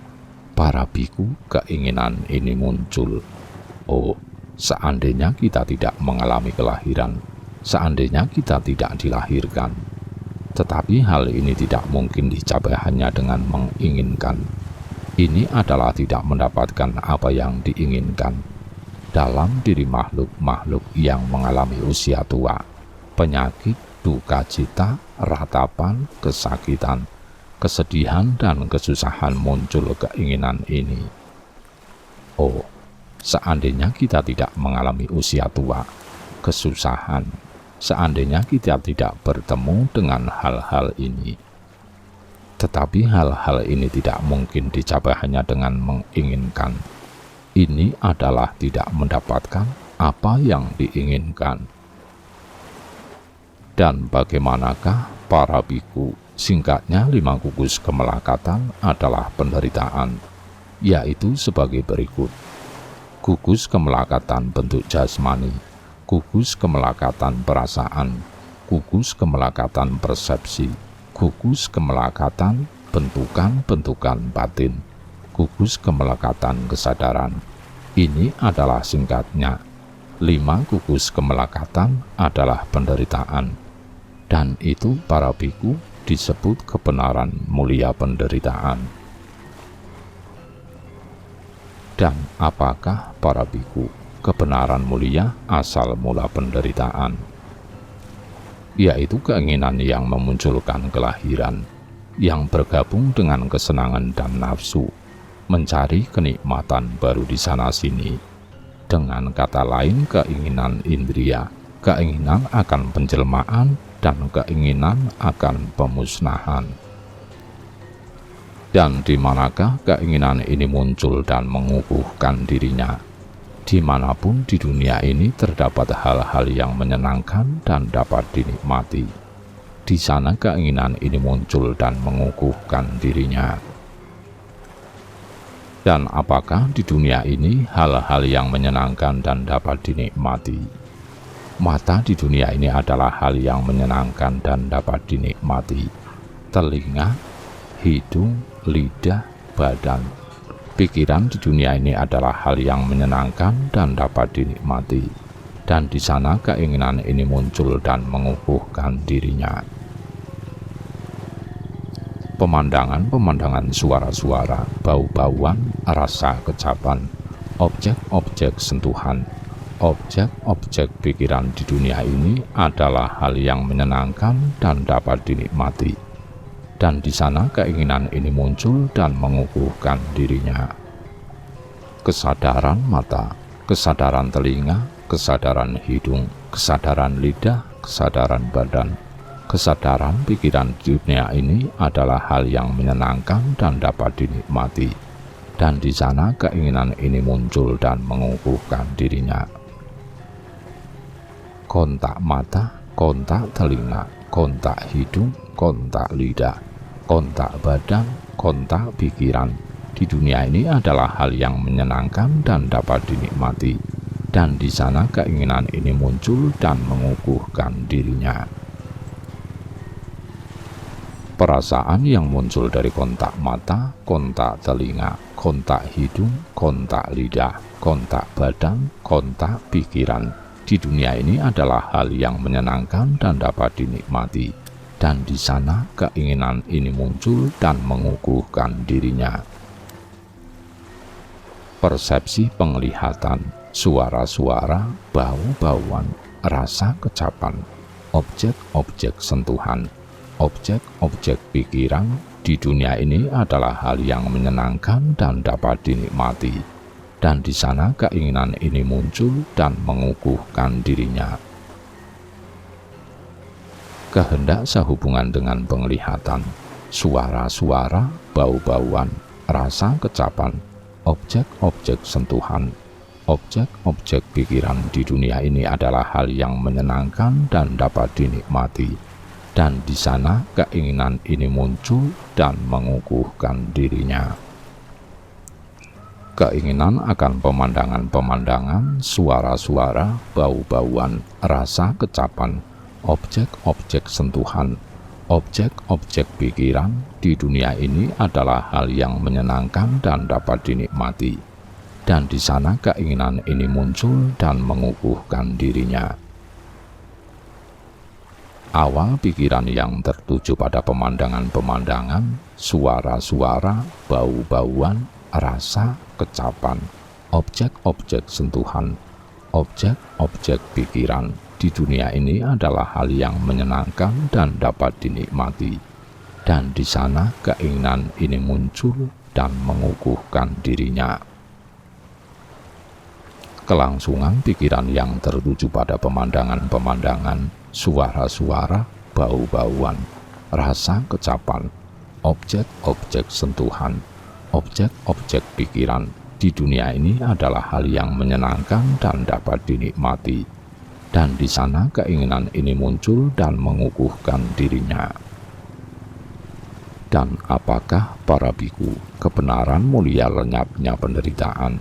para biku keinginan ini muncul. Oh, seandainya kita tidak mengalami kelahiran, seandainya kita tidak dilahirkan. Tetapi hal ini tidak mungkin dicapai hanya dengan menginginkan. Ini adalah tidak mendapatkan apa yang diinginkan. Dalam diri makhluk-makhluk yang mengalami usia tua, penyakit, duka cita, ratapan, kesakitan, kesedihan, dan kesusahan muncul keinginan ini. Oh, seandainya kita tidak mengalami usia tua, kesusahan, seandainya kita tidak bertemu dengan hal-hal ini. Tetapi hal-hal ini tidak mungkin dicapai hanya dengan menginginkan. Ini adalah tidak mendapatkan apa yang diinginkan. Dan bagaimanakah para biku? Singkatnya 5 gugus kemelekatan adalah penderitaan, yaitu sebagai berikut. Gugus kemelekatan bentuk jasmani, gugus kemelekatan perasaan, gugus kemelekatan persepsi, gugus kemelekatan bentukan-bentukan batin, gugus kemelekatan kesadaran. Ini adalah singkatnya. 5 gugus kemelekatan adalah penderitaan, dan itu para biku disebut kebenaran mulia penderitaan. Dan apakah para biku kebenaran mulia asal mula penderitaan? Yaitu keinginan yang memunculkan kelahiran, yang bergabung dengan kesenangan dan nafsu, mencari kenikmatan baru di sana-sini. Dengan kata lain, keinginan indria, keinginan akan penjelmaan, dan keinginan akan pemusnahan. Dan di manakah keinginan ini muncul dan mengukuhkan dirinya? Dimanapun di dunia ini terdapat hal-hal yang menyenangkan dan dapat dinikmati. Di sana keinginan ini muncul dan mengukuhkan dirinya. Dan apakah di dunia ini hal-hal yang menyenangkan dan dapat dinikmati? Mata di dunia ini adalah hal yang menyenangkan dan dapat dinikmati. Telinga, hidung, lidah, badan, pikiran di dunia ini adalah hal yang menyenangkan dan dapat dinikmati. Dan di sana keinginan ini muncul dan mengukuhkan dirinya. Pemandangan-pemandangan, suara-suara, bau-bauan, rasa kecapan, objek-objek sentuhan, objek-objek pikiran di dunia ini adalah hal yang menyenangkan dan dapat dinikmati. Dan di sana keinginan ini muncul dan mengukuhkan dirinya. Kesadaran mata, kesadaran telinga, kesadaran hidung, kesadaran lidah, kesadaran badan, kesadaran pikiran di dunia ini adalah hal yang menyenangkan dan dapat dinikmati. Dan di sana keinginan ini muncul dan mengukuhkan dirinya. Kontak mata, kontak telinga, kontak hidung, kontak lidah, kontak badan, kontak pikiran di dunia ini adalah hal yang menyenangkan dan dapat dinikmati. Dan di sana keinginan ini muncul dan mengukuhkan dirinya. Perasaan yang muncul dari kontak mata, kontak telinga, kontak hidung, kontak lidah, kontak badan, kontak pikiran di dunia ini adalah hal yang menyenangkan dan dapat dinikmati. Dan di sana keinginan ini muncul dan mengukuhkan dirinya. Persepsi penglihatan, suara-suara, bau-bauan, rasa kecapan, objek-objek sentuhan, objek-objek pikiran di dunia ini adalah hal yang menyenangkan dan dapat dinikmati. Dan di sana keinginan ini muncul dan mengukuhkan dirinya. Kehendak sehubungan dengan penglihatan, suara-suara, bau-bauan, rasa kecapan, objek-objek sentuhan, objek-objek pikiran di dunia ini adalah hal yang menyenangkan dan dapat dinikmati. dan di sana keinginan ini muncul dan mengukuhkan dirinya. Keinginan akan pemandangan-pemandangan, suara-suara, bau-bauan, rasa kecapan, objek-objek sentuhan, objek-objek pikiran di dunia ini adalah hal yang menyenangkan dan dapat dinikmati. Dan di sana keinginan ini muncul dan mengukuhkan dirinya. Awal pikiran yang tertuju pada pemandangan-pemandangan, suara-suara, bau-bauan, rasa, kecapan, objek-objek sentuhan, objek-objek pikiran di dunia ini adalah hal yang menyenangkan dan dapat dinikmati. Dan di sana keinginan ini muncul dan mengukuhkan dirinya. Kelangsungan pikiran yang tertuju pada pemandangan-pemandangan, suara-suara, bau-bauan, rasa kecapan, objek-objek sentuhan, objek-objek pikiran di dunia ini adalah hal yang menyenangkan dan dapat dinikmati. Dan di sana keinginan ini muncul dan mengukuhkan dirinya. Dan apakah para biku kebenaran mulia lenyapnya penderitaan,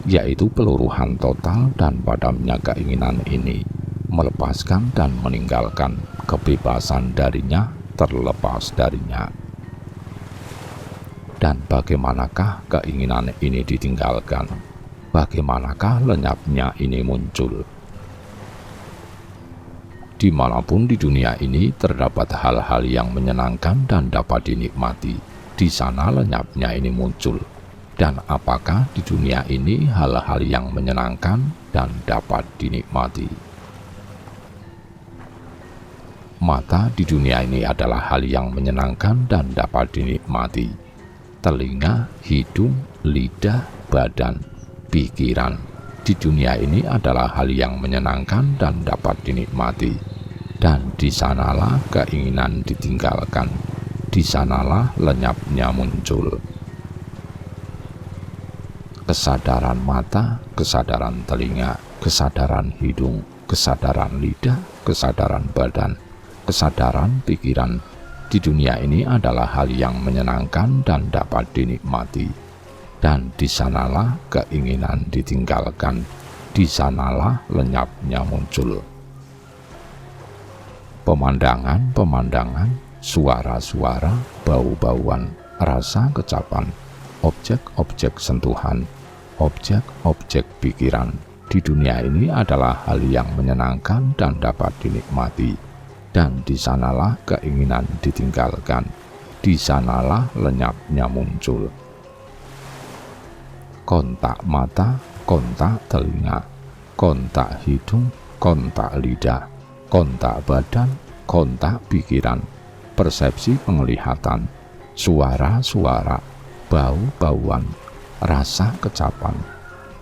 yaitu peluruhan total dan padamnya keinginan ini, melepaskan dan meninggalkan kebebasan darinya, terlepas darinya. Dan bagaimanakah keinginan ini ditinggalkan? Bagaimanakah lenyapnya ini muncul? Dimanapun di dunia ini terdapat hal-hal yang menyenangkan dan dapat dinikmati, di sana lenyapnya ini muncul. Dan apakah di dunia ini hal-hal yang menyenangkan dan dapat dinikmati? Mata di dunia ini adalah hal yang menyenangkan dan dapat dinikmati. Telinga, hidung, lidah, badan, pikiran di dunia ini adalah hal yang menyenangkan dan dapat dinikmati. Dan di sanalah keinginan ditinggalkan, di sanalah lenyapnya muncul. Kesadaran mata, kesadaran telinga, kesadaran hidung, kesadaran lidah, kesadaran badan, kesadaran pikiran di dunia ini adalah hal yang menyenangkan dan dapat dinikmati. Dan di sanalah keinginan ditinggalkan, di sanalah lenyapnya muncul. Pemandangan-pemandangan, suara-suara, bau-bauan, rasa kecapan, objek-objek sentuhan, objek-objek pikiran di dunia ini adalah hal yang menyenangkan dan dapat dinikmati. Dan di sanalah keinginan ditinggalkan, di sanalah lenyapnya muncul. Kontak mata, kontak telinga, kontak hidung, kontak lidah, kontak badan, kontak pikiran, persepsi penglihatan, suara-suara, bau-bauan, rasa kecapan,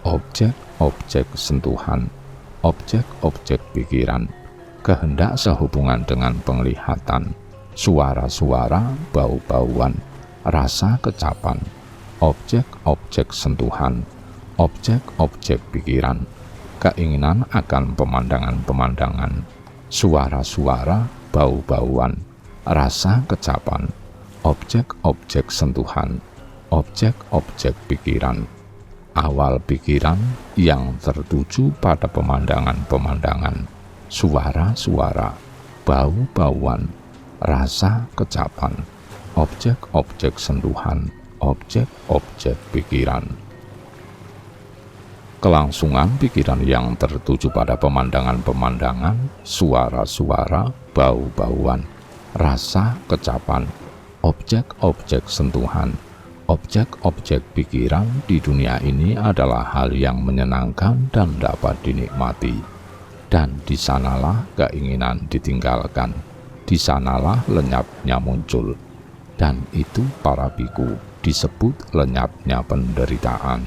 objek-objek sentuhan, objek-objek pikiran, kehendak sehubungan dengan penglihatan, suara-suara, bau-bauan, rasa kecapan, objek-objek sentuhan, objek-objek pikiran, keinginan akan pemandangan-pemandangan, suara-suara, bau-bauan, rasa kecapan, objek-objek sentuhan, objek-objek pikiran. Awal pikiran yang tertuju pada pemandangan-pemandangan, suara-suara, bau-bauan, rasa kecapan, objek-objek sentuhan, objek-objek pikiran. Kelangsungan pikiran yang tertuju pada pemandangan-pemandangan, suara-suara, bau-bauan, rasa kecapan, objek-objek sentuhan, objek-objek pikiran di dunia ini adalah hal yang menyenangkan dan dapat dinikmati. Dan di sanalah keinginan ditinggalkan, di sanalah lenyapnya muncul. Dan itu para biku disebut lenyapnya penderitaan.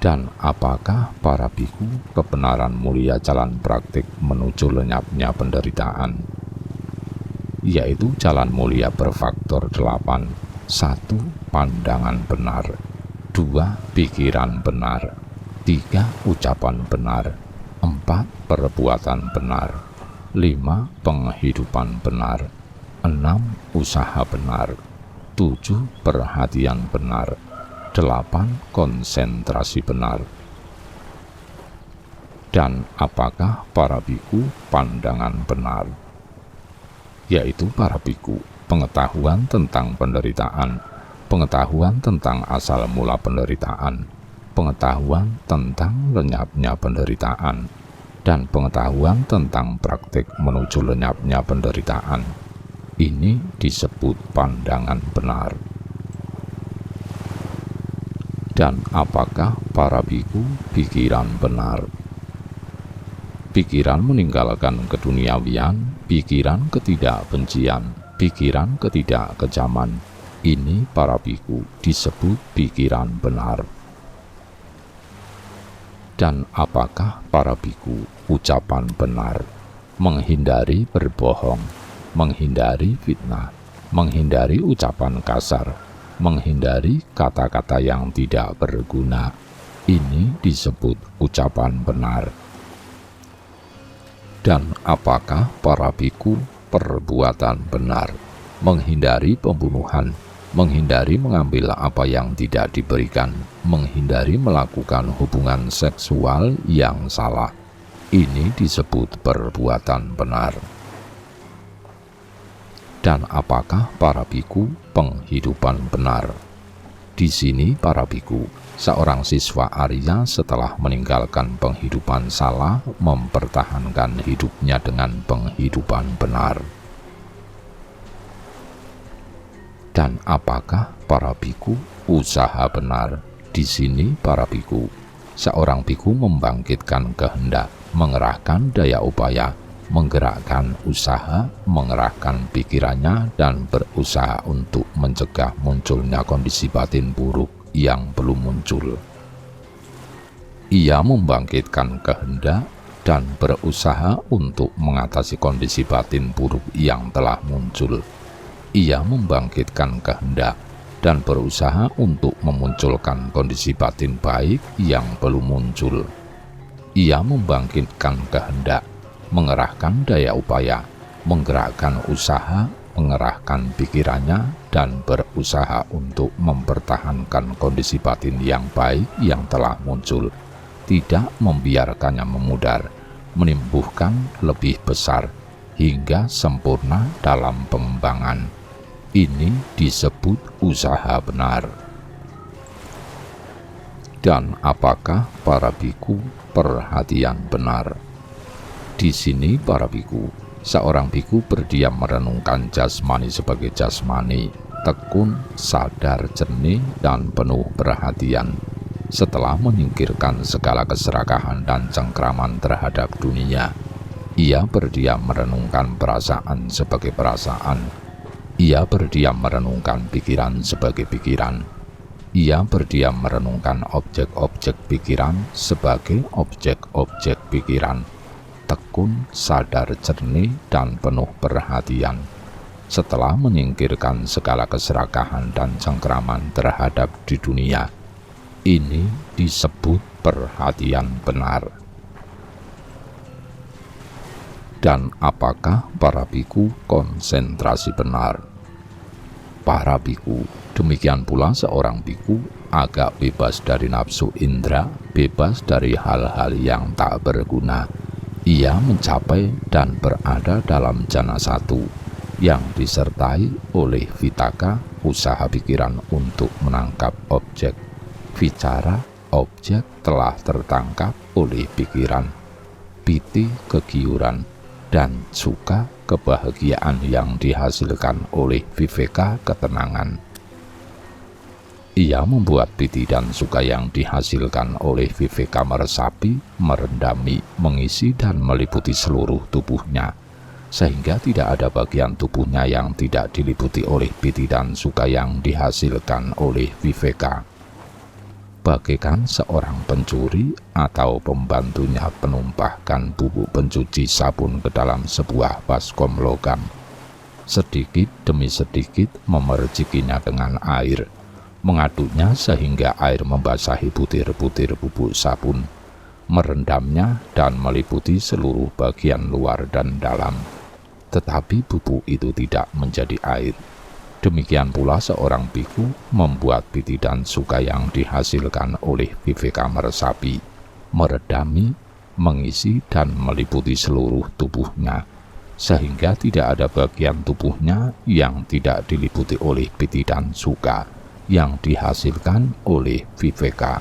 Dan apakah para biku kebenaran mulia jalan praktik menuju lenyapnya penderitaan? Yaitu jalan mulia berfaktor 8. 1. Pandangan benar. 2. Pikiran benar. 3. Ucapan benar. 4. Perbuatan benar. 5. Penghidupan benar. 6. Usaha benar. 7. Perhatian benar. 8. Konsentrasi benar. Dan apakah para biku pandangan benar? Yaitu para biku, pengetahuan tentang penderitaan, pengetahuan tentang asal mula penderitaan, pengetahuan tentang lenyapnya penderitaan, dan pengetahuan tentang praktik menuju lenyapnya penderitaan. Ini disebut pandangan benar. Dan apakah para biku pikiran benar? Pikiran meninggalkan keduniawian, pikiran ketidakbencian, pikiran ketidakkejaman. Ini para biku disebut pikiran benar. Dan apakah para biku ucapan benar? Menghindari berbohong, menghindari fitnah, menghindari ucapan kasar, menghindari kata-kata yang tidak berguna. Ini disebut ucapan benar. Dan apakah para biku perbuatan benar? Menghindari pembunuhan, menghindari mengambil apa yang tidak diberikan, menghindari melakukan hubungan seksual yang salah. Ini disebut perbuatan benar. Dan apakah para biku penghidupan benar? Di sini para biku, seorang siswa Arya setelah meninggalkan penghidupan salah, mempertahankan hidupnya dengan penghidupan benar. Dan apakah para biku usaha benar? Di sini para biku, seorang biku membangkitkan kehendak, mengerahkan daya upaya, menggerakkan usaha, mengerahkan pikirannya, dan berusaha untuk mencegah munculnya kondisi batin buruk yang belum muncul. Ia membangkitkan kehendak dan berusaha untuk mengatasi kondisi batin buruk yang telah muncul. Ia membangkitkan kehendak dan berusaha untuk memunculkan kondisi batin baik yang belum muncul. Ia membangkitkan kehendak, mengerahkan daya upaya, menggerakkan usaha, mengerahkan pikirannya, dan berusaha untuk mempertahankan kondisi batin yang baik yang telah muncul, tidak membiarkannya memudar, menimbuhkan lebih besar, hingga sempurna dalam pengembangan. Ini disebut usaha benar. Dan apakah para biku perhatian benar? Di sini para biku, seorang biku berdiam merenungkan jasmani sebagai jasmani, tekun, sadar, jernih, dan penuh perhatian. Setelah menyingkirkan segala keserakahan dan cengkraman terhadap dunia, ia berdiam merenungkan perasaan sebagai perasaan. Ia berdiam merenungkan pikiran sebagai pikiran. Ia berdiam merenungkan objek-objek pikiran sebagai objek-objek pikiran. Tekun, sadar, jernih, dan penuh perhatian. Setelah menyingkirkan segala keserakahan dan cengkraman terhadap di dunia, ini disebut perhatian benar. Dan apakah para biku konsentrasi benar? Para biku, demikian pula seorang biku agak bebas dari nafsu indera, bebas dari hal-hal yang tak berguna. Ia mencapai dan berada dalam jana satu, yang disertai oleh vitaka, usaha pikiran untuk menangkap objek. Vicara, objek telah tertangkap oleh pikiran. Piti, kegiuran, dan suka, kebahagiaan yang dihasilkan oleh viveka, ketenangan. Ia membuat piti dan suka yang dihasilkan oleh viveka meresapi, merendami, mengisi dan meliputi seluruh tubuhnya, sehingga tidak ada bagian tubuhnya yang tidak diliputi oleh piti dan suka yang dihasilkan oleh viveka. Bagaikan seorang pencuri atau pembantunya penumpahkan bubuk pencuci sabun ke dalam sebuah baskom logam, sedikit demi sedikit memercikinya dengan air, mengaduknya sehingga air membasahi butir-butir bubuk sabun, merendamnya dan meliputi seluruh bagian luar dan dalam. Tetapi bubuk itu tidak menjadi air. Demikian pula seorang biku membuat piti dan suka yang dihasilkan oleh viveka meresapi, meredami, mengisi dan meliputi seluruh tubuhnya, sehingga tidak ada bagian tubuhnya yang tidak diliputi oleh piti dan suka yang dihasilkan oleh viveka.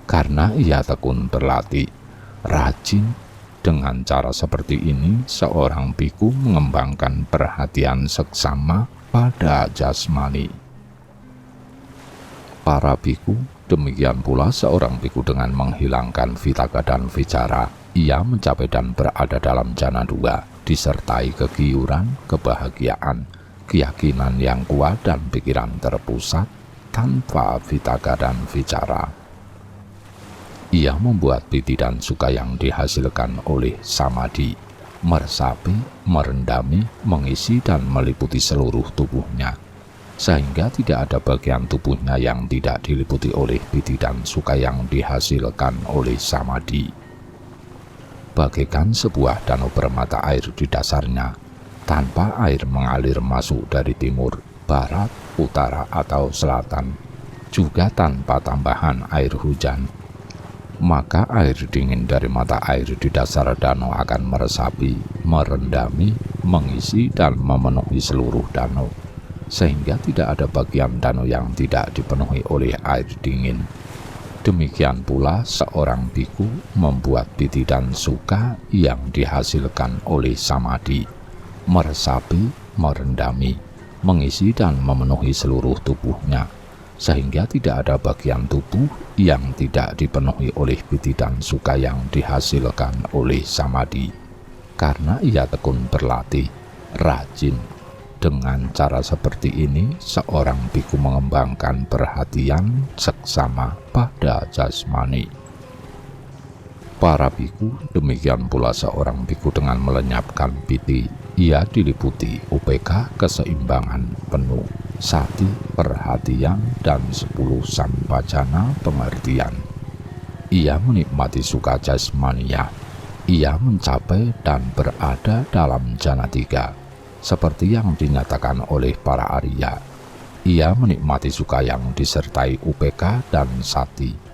Karena ia tekun berlatih, rajin, dengan cara seperti ini seorang biku mengembangkan perhatian seksama pada jasmani. Para biku, demikian pula seorang biku dengan menghilangkan vitaka dan vicara, ia mencapai dan berada dalam jana dua, disertai kegiuran, kebahagiaan, keyakinan yang kuat dan pikiran terpusat tanpa vitaka dan vicara. Ia membuat piti dan suka yang dihasilkan oleh samadhi, meresapi, merendami, mengisi dan meliputi seluruh tubuhnya, sehingga tidak ada bagian tubuhnya yang tidak diliputi oleh piti dan suka yang dihasilkan oleh samadhi. Bagaikan sebuah danau bermata air di dasarnya, tanpa air mengalir masuk dari timur, barat, utara, atau selatan, juga tanpa tambahan air hujan, maka air dingin dari mata air di dasar danau akan meresapi, merendami, mengisi, dan memenuhi seluruh danau, sehingga tidak ada bagian danau yang tidak dipenuhi oleh air dingin. Demikian pula seorang biku membuat piti dan suka yang dihasilkan oleh samadhi, meresapi, merendami, mengisi, dan memenuhi seluruh tubuhnya, sehingga tidak ada bagian tubuh yang tidak dipenuhi oleh piti dan suka yang dihasilkan oleh samadhi. Karena ia tekun berlatih, rajin. Dengan cara seperti ini, seorang biku mengembangkan perhatian seksama pada jasmani. Para biku, demikian pula seorang biku dengan melenyapkan piti, ia diliputi upeka keseimbangan penuh, sati perhatian, dan 10 sampajana pengertian. Ia menikmati suka jasmania. Ia mencapai dan berada dalam jana 3, seperti yang dinyatakan oleh para Arya. Ia menikmati suka yang disertai upeka dan sati.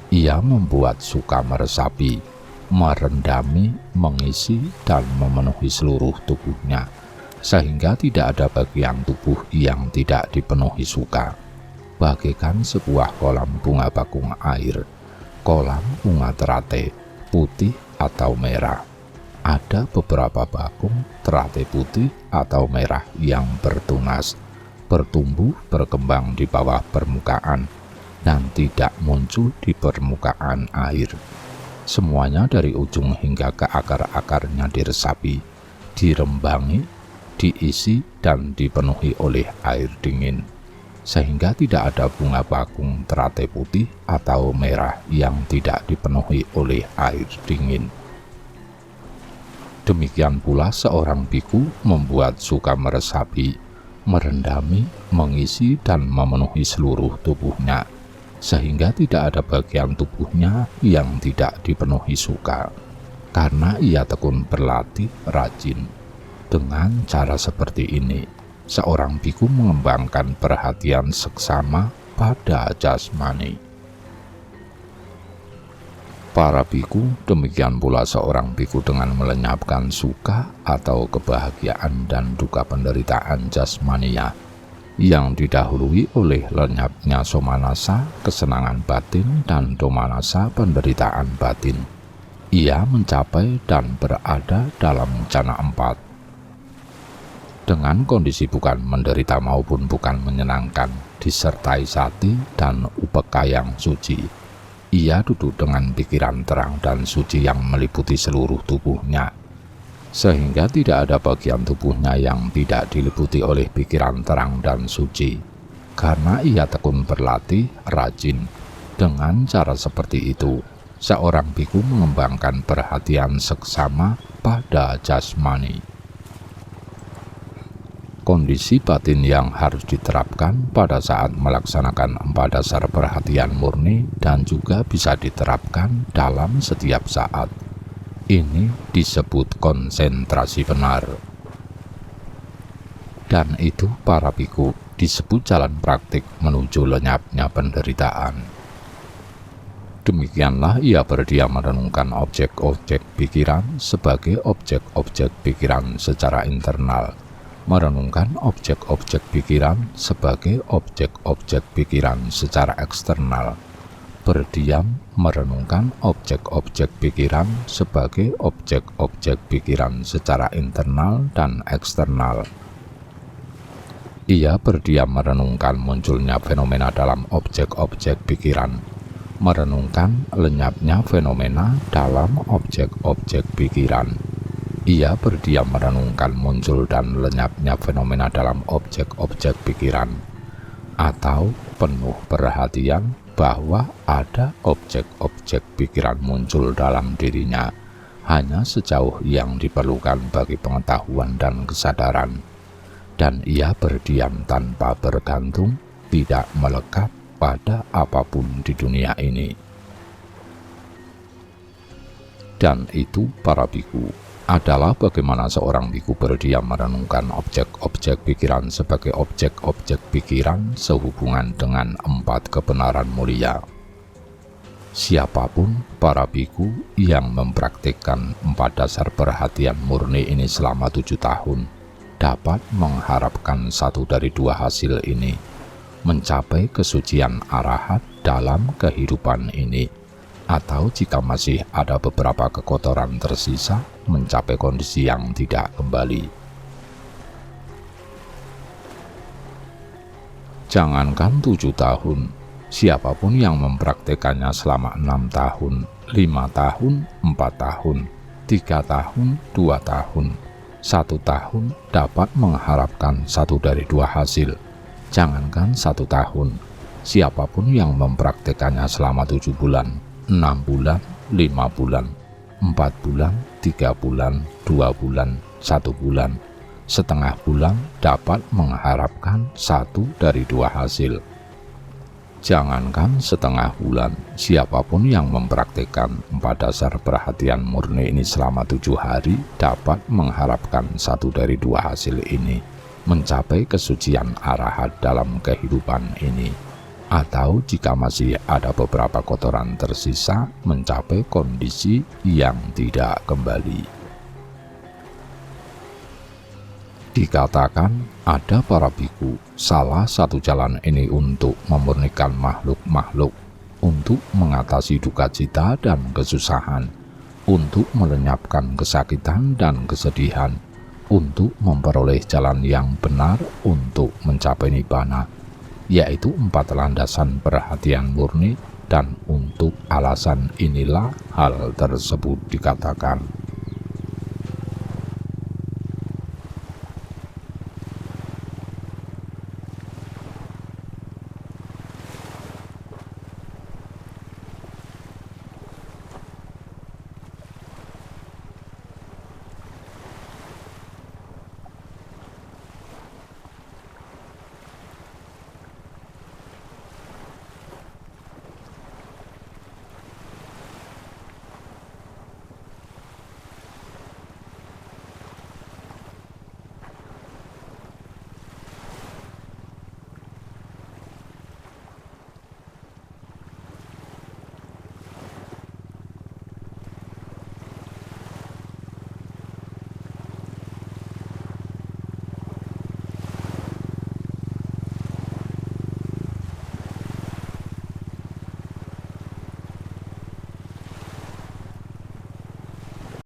Ia membuat suka meresapi, merendami, mengisi, dan memenuhi seluruh tubuhnya, sehingga tidak ada bagian tubuh yang tidak dipenuhi suka. Bagaikan sebuah kolam bunga bakung air, kolam bunga teratai, putih atau merah. Ada beberapa bakung teratai putih atau merah yang bertunas, bertumbuh berkembang di bawah permukaan, dan tidak muncul di permukaan air. Semuanya dari ujung hingga ke akar-akarnya diresapi, dirembangi, diisi, dan dipenuhi oleh air dingin, sehingga tidak ada bunga bakung teratai putih atau merah yang tidak dipenuhi oleh air dingin. Demikian pula seorang biku membuat suka meresapi, merendami, mengisi, dan memenuhi seluruh tubuhnya, sehingga tidak ada bagian tubuhnya yang tidak dipenuhi suka. Karena ia tekun berlatih, rajin. Dengan cara seperti ini, seorang biku mengembangkan perhatian seksama pada jasmani. Para biku, demikian pula seorang biku dengan melenyapkan suka atau kebahagiaan dan duka penderitaan jasmania, yang didahului oleh lenyapnya somanasa, kesenangan batin, dan domanasa, penderitaan batin. Ia mencapai dan berada dalam jana 4. Dengan kondisi bukan menderita maupun bukan menyenangkan, disertai sati dan upeka yang suci, ia duduk dengan pikiran terang dan suci yang meliputi seluruh tubuhnya, sehingga tidak ada bagian tubuhnya yang tidak diliputi oleh pikiran terang dan suci. Karena ia tekun berlatih, rajin. Dengan cara seperti itu, seorang biku mengembangkan perhatian seksama pada jasmani. kondisi batin yang harus diterapkan pada saat melaksanakan 4 dasar perhatian murni dan juga bisa diterapkan dalam setiap saat. Ini disebut konsentrasi benar. Dan itu para biku disebut jalan praktik menuju lenyapnya penderitaan. Demikianlah ia berdiam merenungkan objek-objek pikiran sebagai objek-objek pikiran secara internal, merenungkan objek-objek pikiran sebagai objek-objek pikiran secara eksternal, berdiam merenungkan objek-objek pikiran sebagai objek-objek pikiran secara internal dan eksternal. Ia berdiam merenungkan munculnya fenomena dalam objek-objek pikiran, merenungkan lenyapnya fenomena dalam objek-objek pikiran. Ia berdiam merenungkan muncul dan lenyapnya fenomena dalam objek-objek pikiran, atau penuh perhatian bahwa ada objek-objek pikiran muncul dalam dirinya hanya sejauh yang diperlukan bagi pengetahuan dan kesadaran, dan ia berdiam tanpa bergantung, tidak melekat pada apapun di dunia ini. Dan itu para biku adalah bagaimana seorang biku berdiam merenungkan objek-objek pikiran sebagai objek-objek pikiran sehubungan dengan 4 kebenaran mulia. Siapapun para biku yang mempraktikkan 4 dasar perhatian murni ini selama 7 tahun dapat mengharapkan satu dari 2 hasil ini, mencapai kesucian arahat dalam kehidupan ini, atau jika masih ada beberapa kekotoran tersisa, mencapai kondisi yang tidak kembali. Jangankan 7 tahun, siapapun yang mempraktekannya selama 6 tahun, 5 tahun, 4 tahun, 3 tahun, 2 tahun, 1 tahun dapat mengharapkan satu dari 2 hasil. Jangankan 1 tahun, siapapun yang mempraktekannya selama 7 bulan, 6 bulan, 5 bulan, 4 bulan, 3 bulan, 2 bulan, 1 bulan, setengah bulan dapat mengharapkan satu dari 2 hasil. Jangankan setengah bulan, siapapun yang mempraktikkan 4 dasar perhatian murni ini selama 7 hari dapat mengharapkan satu dari 2 hasil ini, mencapai kesucian arahat dalam kehidupan ini, atau jika masih ada beberapa kotoran tersisa, mencapai kondisi yang tidak kembali. Dikatakan ada para biku, salah satu jalan ini untuk memurnikan makhluk-makhluk, untuk mengatasi duka cita dan kesusahan, untuk melenyapkan kesakitan dan kesedihan, untuk memperoleh jalan yang benar untuk mencapai nibbana, yaitu 4 landasan perhatian murni, dan untuk alasan inilah hal tersebut dikatakan